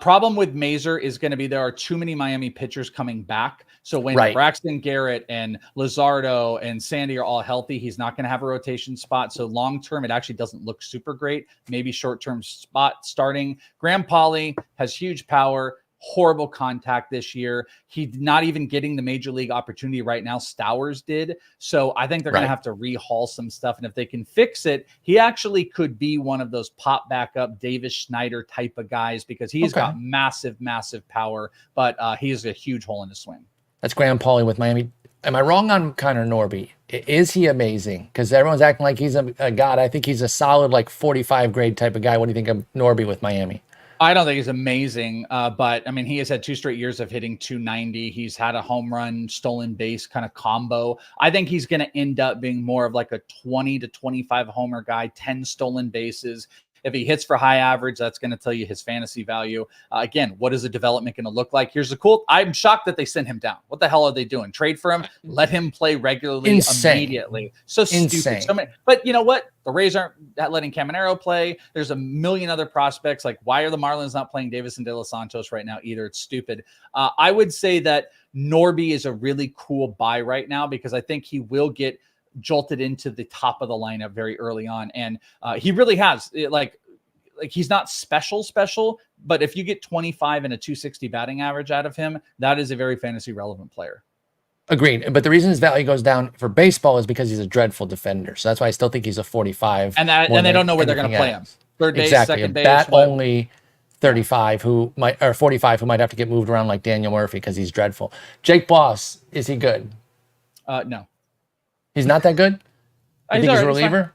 Problem with Mazur is going to be there are too many Miami pitchers coming back. So when Braxton Garrett and Luzardo and Sandy are all healthy, he's not going to have a rotation spot. So long term, it actually doesn't look super great. Maybe short term spot starting. Graham Pauley has huge power. horrible contact this year. He's not even getting the major league opportunity right now. Stowers did. So I think they're going to have to rehaul some stuff. And if they can fix it, he actually could be one of those pop back up Davis Schneider type of guys because he's got massive, massive power, but he's a huge hole in his swing. That's Graham Pauly with Miami. Am I wrong on Conor Norby? Is he amazing? Because everyone's acting like he's a god. I think he's a solid, like 45 grade type of guy. What do you think of Norby with Miami? I don't think he's amazing, but I mean, he has had 2 straight years of hitting 290. He's had a home run, stolen base kind of combo. I think he's going to end up being more of like a 20 to 25 homer guy, 10 stolen bases. If he hits for high average, that's going to tell you his fantasy value. Again, what is the development going to look like? Here's the cool. I'm shocked that they sent him down. What the hell are they doing? Trade for him? Let him play regularly immediately. So stupid. But you know what? The Rays aren't letting Caminero play. There's a million other prospects. Like, why are the Marlins not playing Davis and De Los Santos right now either? It's stupid. I would say that Norby is a really cool buy right now because I think he will get jolted into the top of the lineup very early on. And he really has like he's not special, but if you get 25 and a 260 batting average out of him, that is a very fantasy relevant player. Agreed. But the reason his value goes down for baseball is because he's a dreadful defender. So that's why I still think he's a 45. And they don't know where they're going to play him. Third base, second base. Bat only 35 who might, or 45 who might have to get moved around like Daniel Murphy because he's dreadful. Jake Bloss, is he good? No. He's not that good? You think he's a reliever?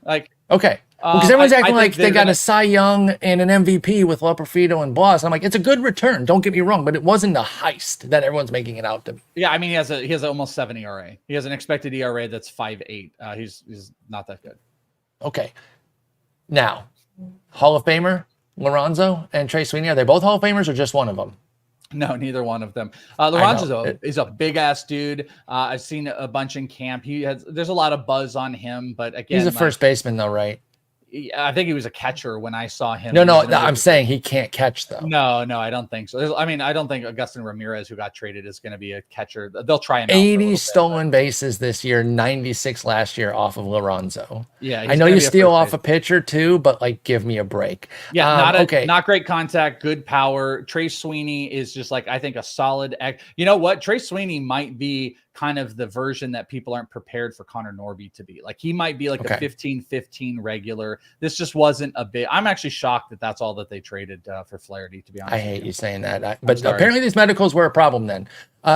Okay. Because everyone's acting like they got a Cy Young and an MVP with Loperfido and Bloss. I'm like, it's a good return. Don't get me wrong, but it wasn't a heist that everyone's making it out to be. Yeah, I mean, he has almost 7 ERA. He has an expected ERA that's 5.8. He's not that good. Okay. Now, Hall of Famer Liranzo and Trey Sweeney, are they both Hall of Famers or just one of them? No, neither one of them. Liranzo is a big ass dude. I've seen a bunch in camp. There's a lot of buzz on him, but again, he's a first baseman though, right? I think he was a catcher when I saw him. No, I'm saying he can't catch though. No, I don't think so. I mean, I don't think Agustin Ramirez, who got traded, is going to be a catcher. They'll try him. 80 stolen bases this year, 96 last year off of Liranzo. Yeah, I know you steal off a pitcher too, but like, give me a break. Yeah, not great contact, good power. Trey Sweeney is just like, I think a solid. You know what? Trey Sweeney might be kind of the version that people aren't prepared for Conor Norby to be. Like, he might be like a 15-15 regular. This just wasn't a big. I'm actually shocked that that's all that they traded for Flaherty, to be honest. I hate you saying that. But apparently these medicals were a problem then.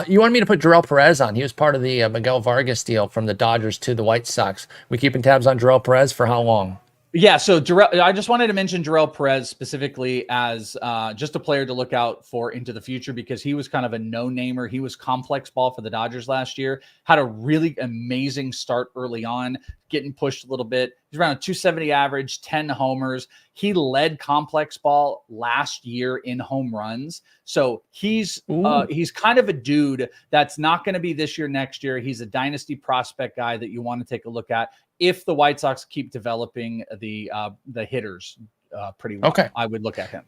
You wanted me to put Jorel Perez on. He was part of the Miguel Vargas deal from the Dodgers to the White Sox. We keeping tabs on Jorel Perez for how long? Yeah, so I just wanted to mention Jorel Perez specifically as just a player to look out for into the future because he was kind of a no-namer. He was complex ball for the Dodgers last year, had a really amazing start early on, getting pushed a little bit. He's around a 270 average, 10 homers. He led complex ball last year in home runs. So he's kind of a dude that's not going to be this year, next year. He's a dynasty prospect guy that you want to take a look at if the White Sox keep developing the hitters pretty well. Okay, I would look at him.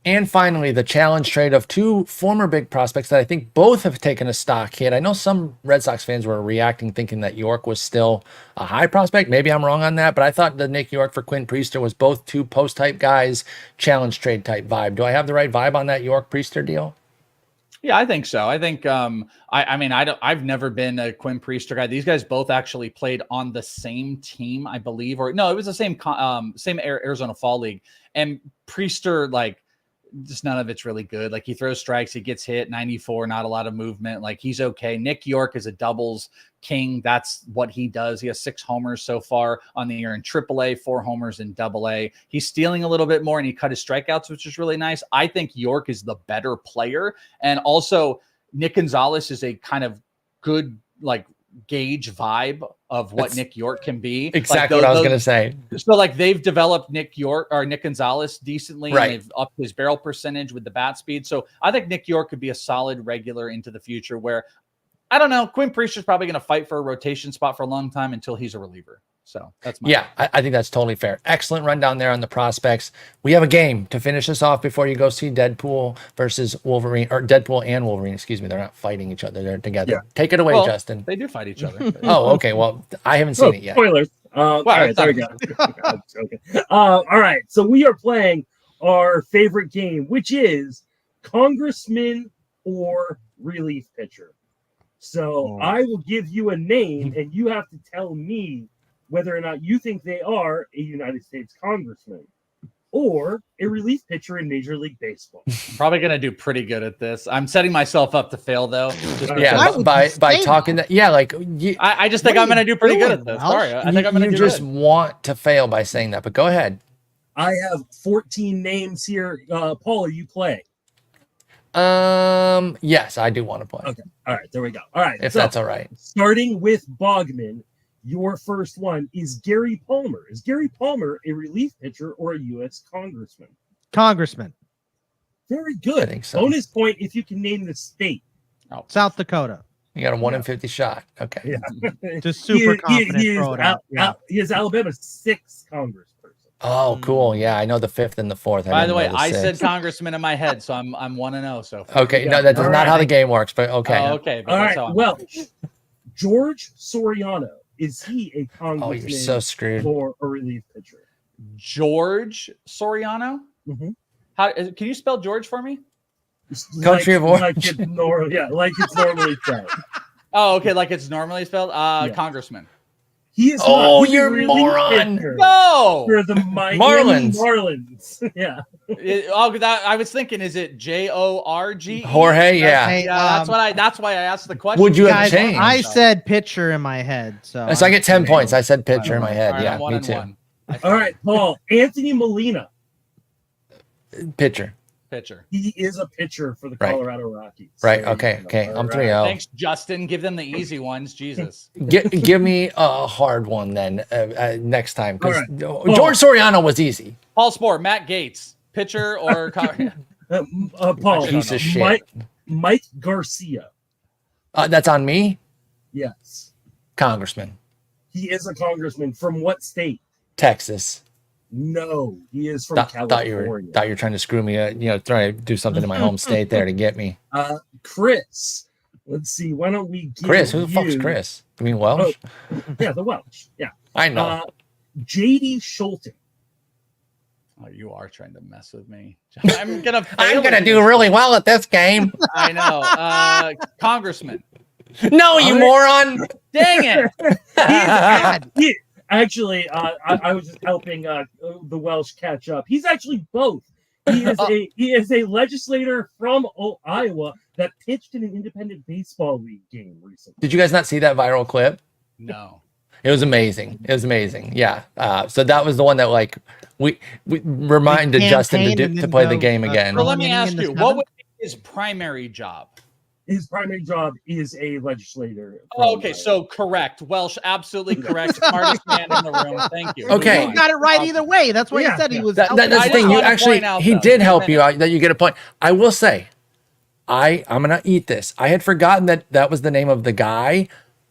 And finally, the challenge trade of 2 former big prospects that I think both have taken a stock hit. I know some Red Sox fans were reacting thinking that York was still a high prospect. Maybe I'm wrong on that, but I thought the Nick York for Quinn Priester was both 2 post-type guys, challenge trade type vibe. Do I have the right vibe on that York-Priester deal? Yeah, I think so. I think I've never been a Quinn Priester guy. These guys both actually played on the same team, I believe, or no, it was the same Arizona Fall League. And Priester, like, just none of it's really good. Like, he throws strikes, he gets hit, 94, not a lot of movement. Like, he's okay. Nick York is a doubles king. That's what he does. He has 6 homers so far on the year in AAA, 4 homers in AA. He's stealing a little bit more, and he cut his strikeouts, which is really nice. I think York is the better player. And also, Nick Gonzalez is a kind of good, like, gauge vibe of what Nick York can be. Exactly what I was going to say. So like, they've developed Nick Gonzalez decently, right, and they've upped his barrel percentage with the bat speed. So I think Nick York could be a solid regular into the future where, I don't know, Quinn Priester's probably going to fight for a rotation spot for a long time until he's a reliever. So that's my I think that's totally fair. Excellent rundown there on the prospects. We have a game to finish this off before you go see Deadpool versus Wolverine, or Deadpool and Wolverine. Excuse me. They're not fighting each other. They're together. Yeah. Take it away, Justin. They do fight each other. Oh, okay. Well, I haven't seen it yet. Spoilers. All right, there we go. All right. So we are playing our favorite game, which is congressman or relief pitcher. So I will give you a name, and you have to tell me whether or not you think they are a United States congressman or a relief pitcher in Major League Baseball. Probably going to do pretty good at this. I'm setting myself up to fail, though. Yeah, by talking that. Yeah, like I just think I'm going to do pretty good at this. Welsh? Sorry, I think I'm going to do just good. want to fail by saying that, but go ahead. I have 14 names here. Paul, are you playing? Yes, I do want to play. Okay. All right. There we go. All right. If that's all right. Starting with Bogman, your first one is Gary Palmer. Is Gary Palmer a relief pitcher or a U.S. congressman? Congressman. Very good. I think so. Bonus point if you can name the state. South Dakota. You got a 1 in 50 shot. Okay. Yeah. Just super confident. He throw it out. Yeah. is Alabama's 6th congressperson. Oh, cool. Yeah, I know the 5th and the 4th. By the way, know I said 6th. congressman in my head, so I'm 1-0 so far. Okay, Yeah. no, that's All not how right. the game works, but okay. Oh, okay. But All that's right. how I'm Well, George Soriano, is he a Oh, congressman you're so screwed. or a relief pitcher? George Soriano. Mhm. How can you spell George for me? Country of like origin. it's like it's normally said. Oh, okay, like it's normally spelled. Yeah. Congressman. He is Oh, not. He's a you're relief moron. pitcher No. for the Miami Marlins. Marlins. Yeah. I was thinking, is it Jorge? Jorge, yeah. Hey, Yeah, that's why I asked the question. Would you have Guys, changed? I said pitcher in my head. So, So I get 10 points. I said pitcher in my head. All right, Yeah, I'm 1 me and too. 1. All right, Paul. Anthony Molina. Pitcher. Pitcher. He is a pitcher for the Right. Colorado Rockies. Right. So, Okay. you know, Okay. all I'm right. 3-0. Thanks, Justin. Give them the easy ones. Jesus. Give me a hard one then next time. Because All George Soriano was easy. Paul Sporer, Matt Gates, pitcher or Paul. Piece of shit. Mike Garcia. That's on me. Yes. Congressman. He is a congressman from what state? Texas. No, he is from Thought you California. were trying to screw me. Trying to do something in my home state there to get me. Chris. Let's see. Why don't we give Chris, who the fuck's you- Chris? You mean Welsh? Yeah, the Welsh. Yeah. I know. JD Schulten. Oh, you are trying to mess with me. I'm gonna. I'm gonna do really well at this game. I know. Congressman. No, you moron. Dang it. Actually, I was just helping the Welsh catch up. He's actually both. He is a legislator from Iowa that pitched in an independent baseball league game recently. Did you guys not see that viral clip? No. It was amazing. It was amazing. Yeah. So that was the one that like we reminded Justin to play the game again. So let me Inning ask in the you, what seventh? would be his primary job? His primary job is a legislator. Oh, from okay, Iowa. so correct. Welsh, absolutely correct. Smartest man in the room. Thank you. Okay. You got it right either way. That's why Yeah, he said he yeah. was. That's helping the I out. thing. just You wanna actually point out, he though, did help wait a you out. That you get a point. I will say, I'm gonna eat this. I had forgotten that was the name of the guy.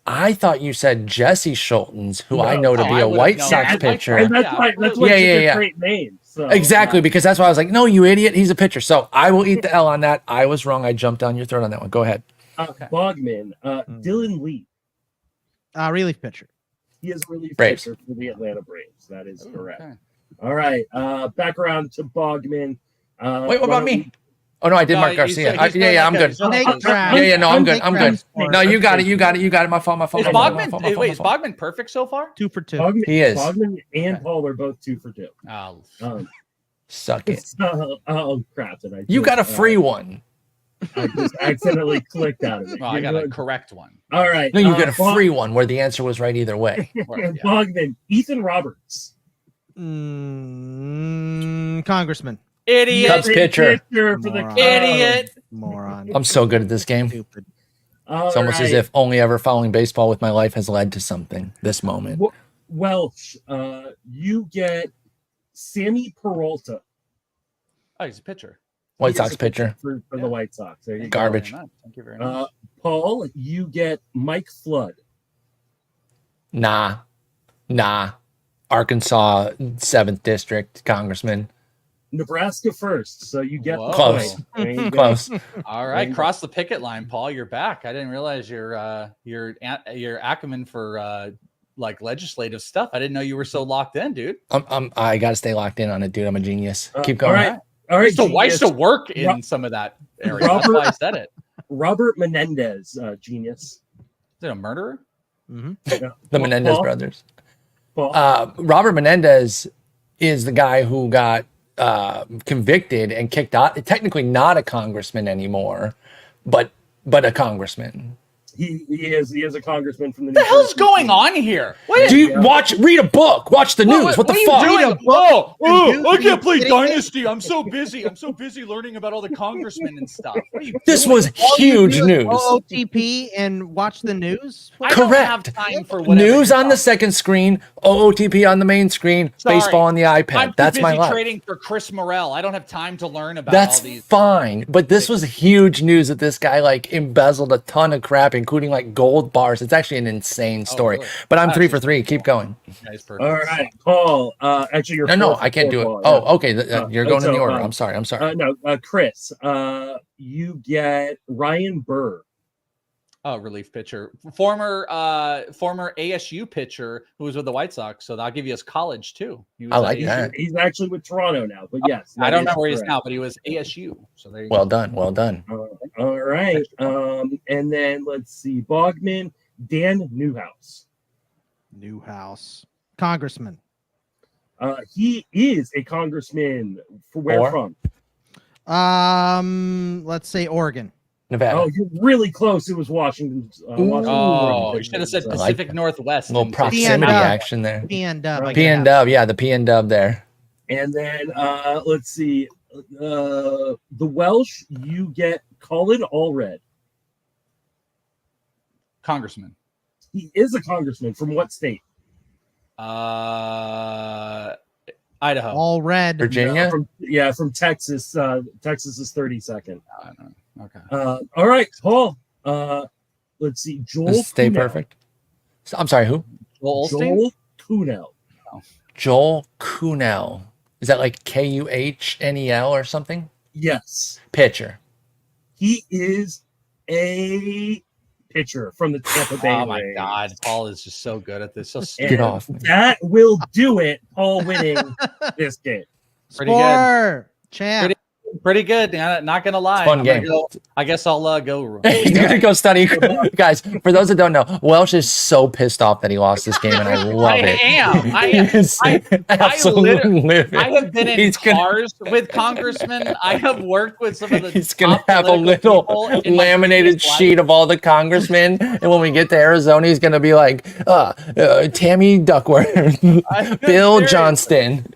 I thought you said Jesse Schultens, who I know to be I a would've White known. Sox Yeah, pitcher. And that's Yeah, why absolutely. such Yeah, a yeah. great name. So, Exactly, because that's why I was like, no, you idiot. He's a pitcher. So I will eat the L on that. I was wrong. I jumped down your throat on that one. Go ahead. Bogman, Dylan Lee. Relief pitcher. He is a relief Braves. pitcher for the Atlanta Braves. That is correct. Okay. All right. Back around to Bogman. Wait, what about me? Oh no, I did No, Mark he's- Garcia. he's doing I'm okay. good. So- Snake draft. Yeah, no, I'm good. I'm good. Snake No, draft. you got it. My fault. Is Bogman perfect so far? 2 for 2. Bogman, He is. Bogman and Paul are both 2 for 2. Oh, Suck it. Oh crap! Did I You just, got a free one. I just accidentally clicked out of it. well, I got a correct one. All right. No, you got a free one where the answer was right either way. Yeah. Bogman, Ethan Roberts. Congressman. Idiot. Cubs pitcher. For the Moron. Cubs. Idiot. Moron. I'm so good at this game. Stupid. It's almost as if only ever following baseball with my life has led to something. This moment. Welsh, you get Sammy Peralta. Oh, he's a pitcher. White He Sox is a pitcher. for the White Sox. There you Thank go. you very Garbage. much. Thank you very much. Paul, you get Mike Flood. Nah. Arkansas 7th district congressman. Nebraska first, so you get Whoa. the Close. point. There you go. Close. All right, cross the picket line, Paul. You're back. I didn't realize you're acumen for like legislative stuff. I didn't know you were so locked in, dude. I got to stay locked in on it, dude. I'm a genius. Keep going. All right. All I right, used to work in Ro- some of that area. That's why I said it. Robert Menendez, genius. Is it a murderer? Mhm. Yeah. The Menendez Paul? brothers. Paul? Robert Menendez is the guy who got convicted and kicked out. Technically not a congressman anymore, but a congressman. He is a congressman from the. What the hell's going on here? Do you read a book, watch the news? What the fuck? Are you doing? I can't play Sitting there? Dynasty. I'm so busy. I'm so busy learning about all the congressmen and stuff. What are you This doing? was huge news. OOTP and watch the news. I don't have Correct. time for whatever News you're on the talking second screen, OOTP on the main screen, Sorry. baseball on the iPad. I'm too That's busy my life. trading for Chris Morel. I don't have time to learn about That's all these. fine. But this was huge news that this guy like embezzled a ton of crap, including like gold bars. It's actually an insane story. really? But I'm That's 3 for just 3. Keep going. Nice, perfect. All right, Paul. Actually, you're No, four for I can't do it. four, Oh, Paul, okay. You're going in the order. so, I'm sorry. No, Chris. You get Ryan Burr. Oh, relief pitcher, former ASU pitcher who was with the White Sox. So I'll give you his college too. He was I like at ASU. that. He's actually with Toronto now, but yes, I that don't know is where he is correct. now, but he was ASU. So there you Well go. done. Well done. All right. And then let's see, Bogman, Dan Newhouse. Newhouse. Congressman. He is a congressman. For where Or? from? Let's say Oregon. Nevada. Oh, you're really close. It was Washington. Oh, you should have said I like Pacific that. Northwest. A little and proximity PNW. action there. P and Dub. Right. P and Dub. Yeah, the P and Dub there. And then let's see, the Welsh. You get Colin Allred. Congressman. He is a congressman from what state? Idaho. All red. Virginia. From Texas. Texas is 32nd. I don't know. Okay. All right, Paul. Let's see, Joel. Stay Kuhnel. perfect. I'm sorry, who? Joel Osteen? Joel Kuhnel. Joel Kuhnel. Is that like Kuhnel or something? Yes, Pitcher. he is a pitcher from the Tampa Bay. Oh my Rays. God, Paul is just so good at this. So And stupid. Get off me. That will do it. Paul winning this game. Pretty good. Sporer. Champ. Pretty good. Not gonna lie. Fun I'm game. gonna I guess I'll go. He's gonna go study. Guys, for those that don't know, Welsh is so pissed off that he lost this game, and I love it. I am. He's absolutely livid. I have been in He's gonna- cars with congressmen. I have worked with some of the. He's gonna top have a political little people in my laminated previous sheet life. of all the congressmen, and when we get to Arizona, he's gonna be like, Tammy Duckworth, Bill Serious. Johnston.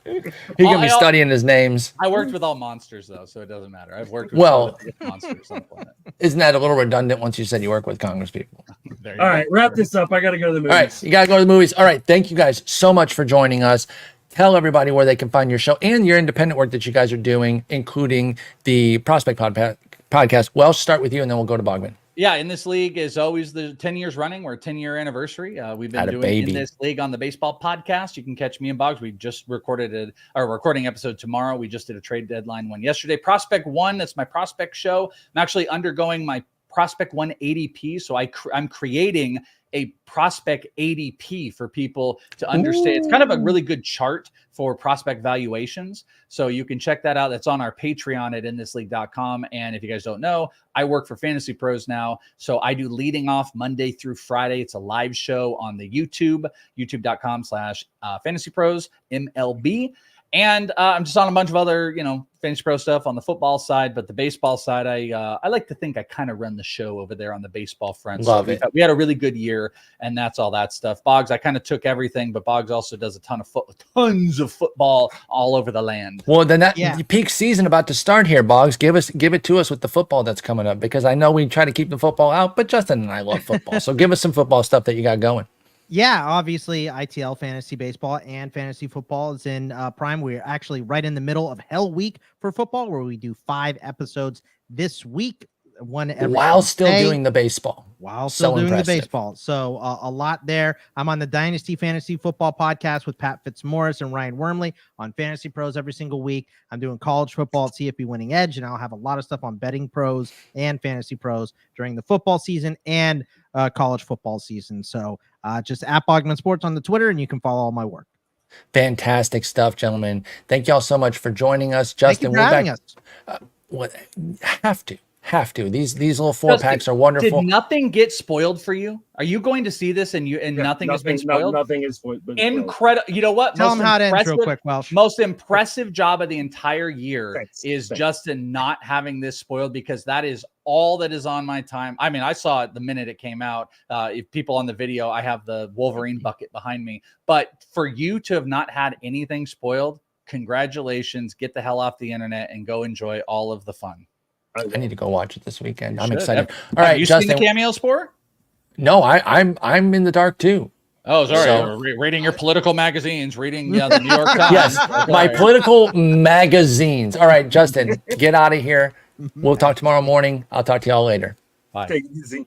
He's gonna be studying his names. I worked with all monsters though, so it doesn't matter. I've worked with Well- all the monsters on the planet. Isn't that a little redundant once you said you work with Congress people? There you All go. right, wrap this up. I got to go to the movies. All right, you gotta go to the movies. All right, thank you guys so much for joining us. Tell everybody where they can find your show and your independent work that you guys are doing, including the Prospect podcast. Well, start with you, and then we'll go to Bogman. Yeah, in this league is always the 10 years running. We're a 10-year anniversary. We've been Atta doing baby. in this league on the baseball podcast. You can catch me and Boggs. We just recorded a recording episode tomorrow. We just did a trade deadline one yesterday. Prospect One, that's my prospect show. I'm actually undergoing my Prospect One ADP. So I'm creating a prospect ADP for people to understand. It's kind of a really good chart for prospect valuations. So you can check that out. That's on our Patreon at inthisleague.com. And if you guys don't know, I work for Fantasy Pros now. So I do leading off Monday through Friday. It's a live show on the youtube.com/Fantasy Pros MLB. And I'm just on a bunch of other, Fantasy Pro stuff on the football side, but the baseball side, I like to think I kind of run the show over there on the baseball front. Love it. We had a really good year, and that's all that stuff. Boggs, I kind of took everything, but Boggs also does a tons of football all over the land. Well, then that Yeah. peak season about to start here, Boggs. Give it to us with the football that's coming up, because I know we try to keep the football out, but Justin and I love football. So give us some football stuff that you got going. Yeah, obviously ITL fantasy baseball and fantasy football is in prime. We're actually right in the middle of Hell Week for football, where we do 5 episodes this week, one every While still day, doing the baseball. while So still doing impressive. the baseball. So a lot there. I'm on the Dynasty Fantasy Football podcast with Pat Fitzmaurice and Ryan Wormley on Fantasy Pros every single week. I'm doing college football at CFP Winning Edge, and I'll have a lot of stuff on betting pros and fantasy pros during the football season and college football season. So just at Bogman Sports on the Twitter, and you can follow all my work. Fantastic stuff, gentlemen. Thank y'all so much for joining us. Justin, Thank you for having us. What have to. These little 4-packs are wonderful. Did nothing get spoiled for you? Are you going to see this and nothing has been spoiled? Nothing is spoiled. Incredible. You know what? Tell them how it ends real quick, Welsh. Most impressive job of the entire year Thanks. Justin not having this spoiled, because that is all that is on my time. I mean, I saw it the minute it came out. If people on the video, I have the Wolverine bucket behind me. But for you to have not had anything spoiled, congratulations. Get the hell off the internet and go enjoy all of the fun. I need to go watch it this weekend. I'm should. excited. Have All right, you Justin. seen the cameo Sporer? No, I'm in the dark too. Oh, sorry. So- Reading your political magazines, reading the New York Times. Yes, my political magazines. All right, Justin, get out of here. We'll talk tomorrow morning. I'll talk to y'all later. Bye. Take it easy.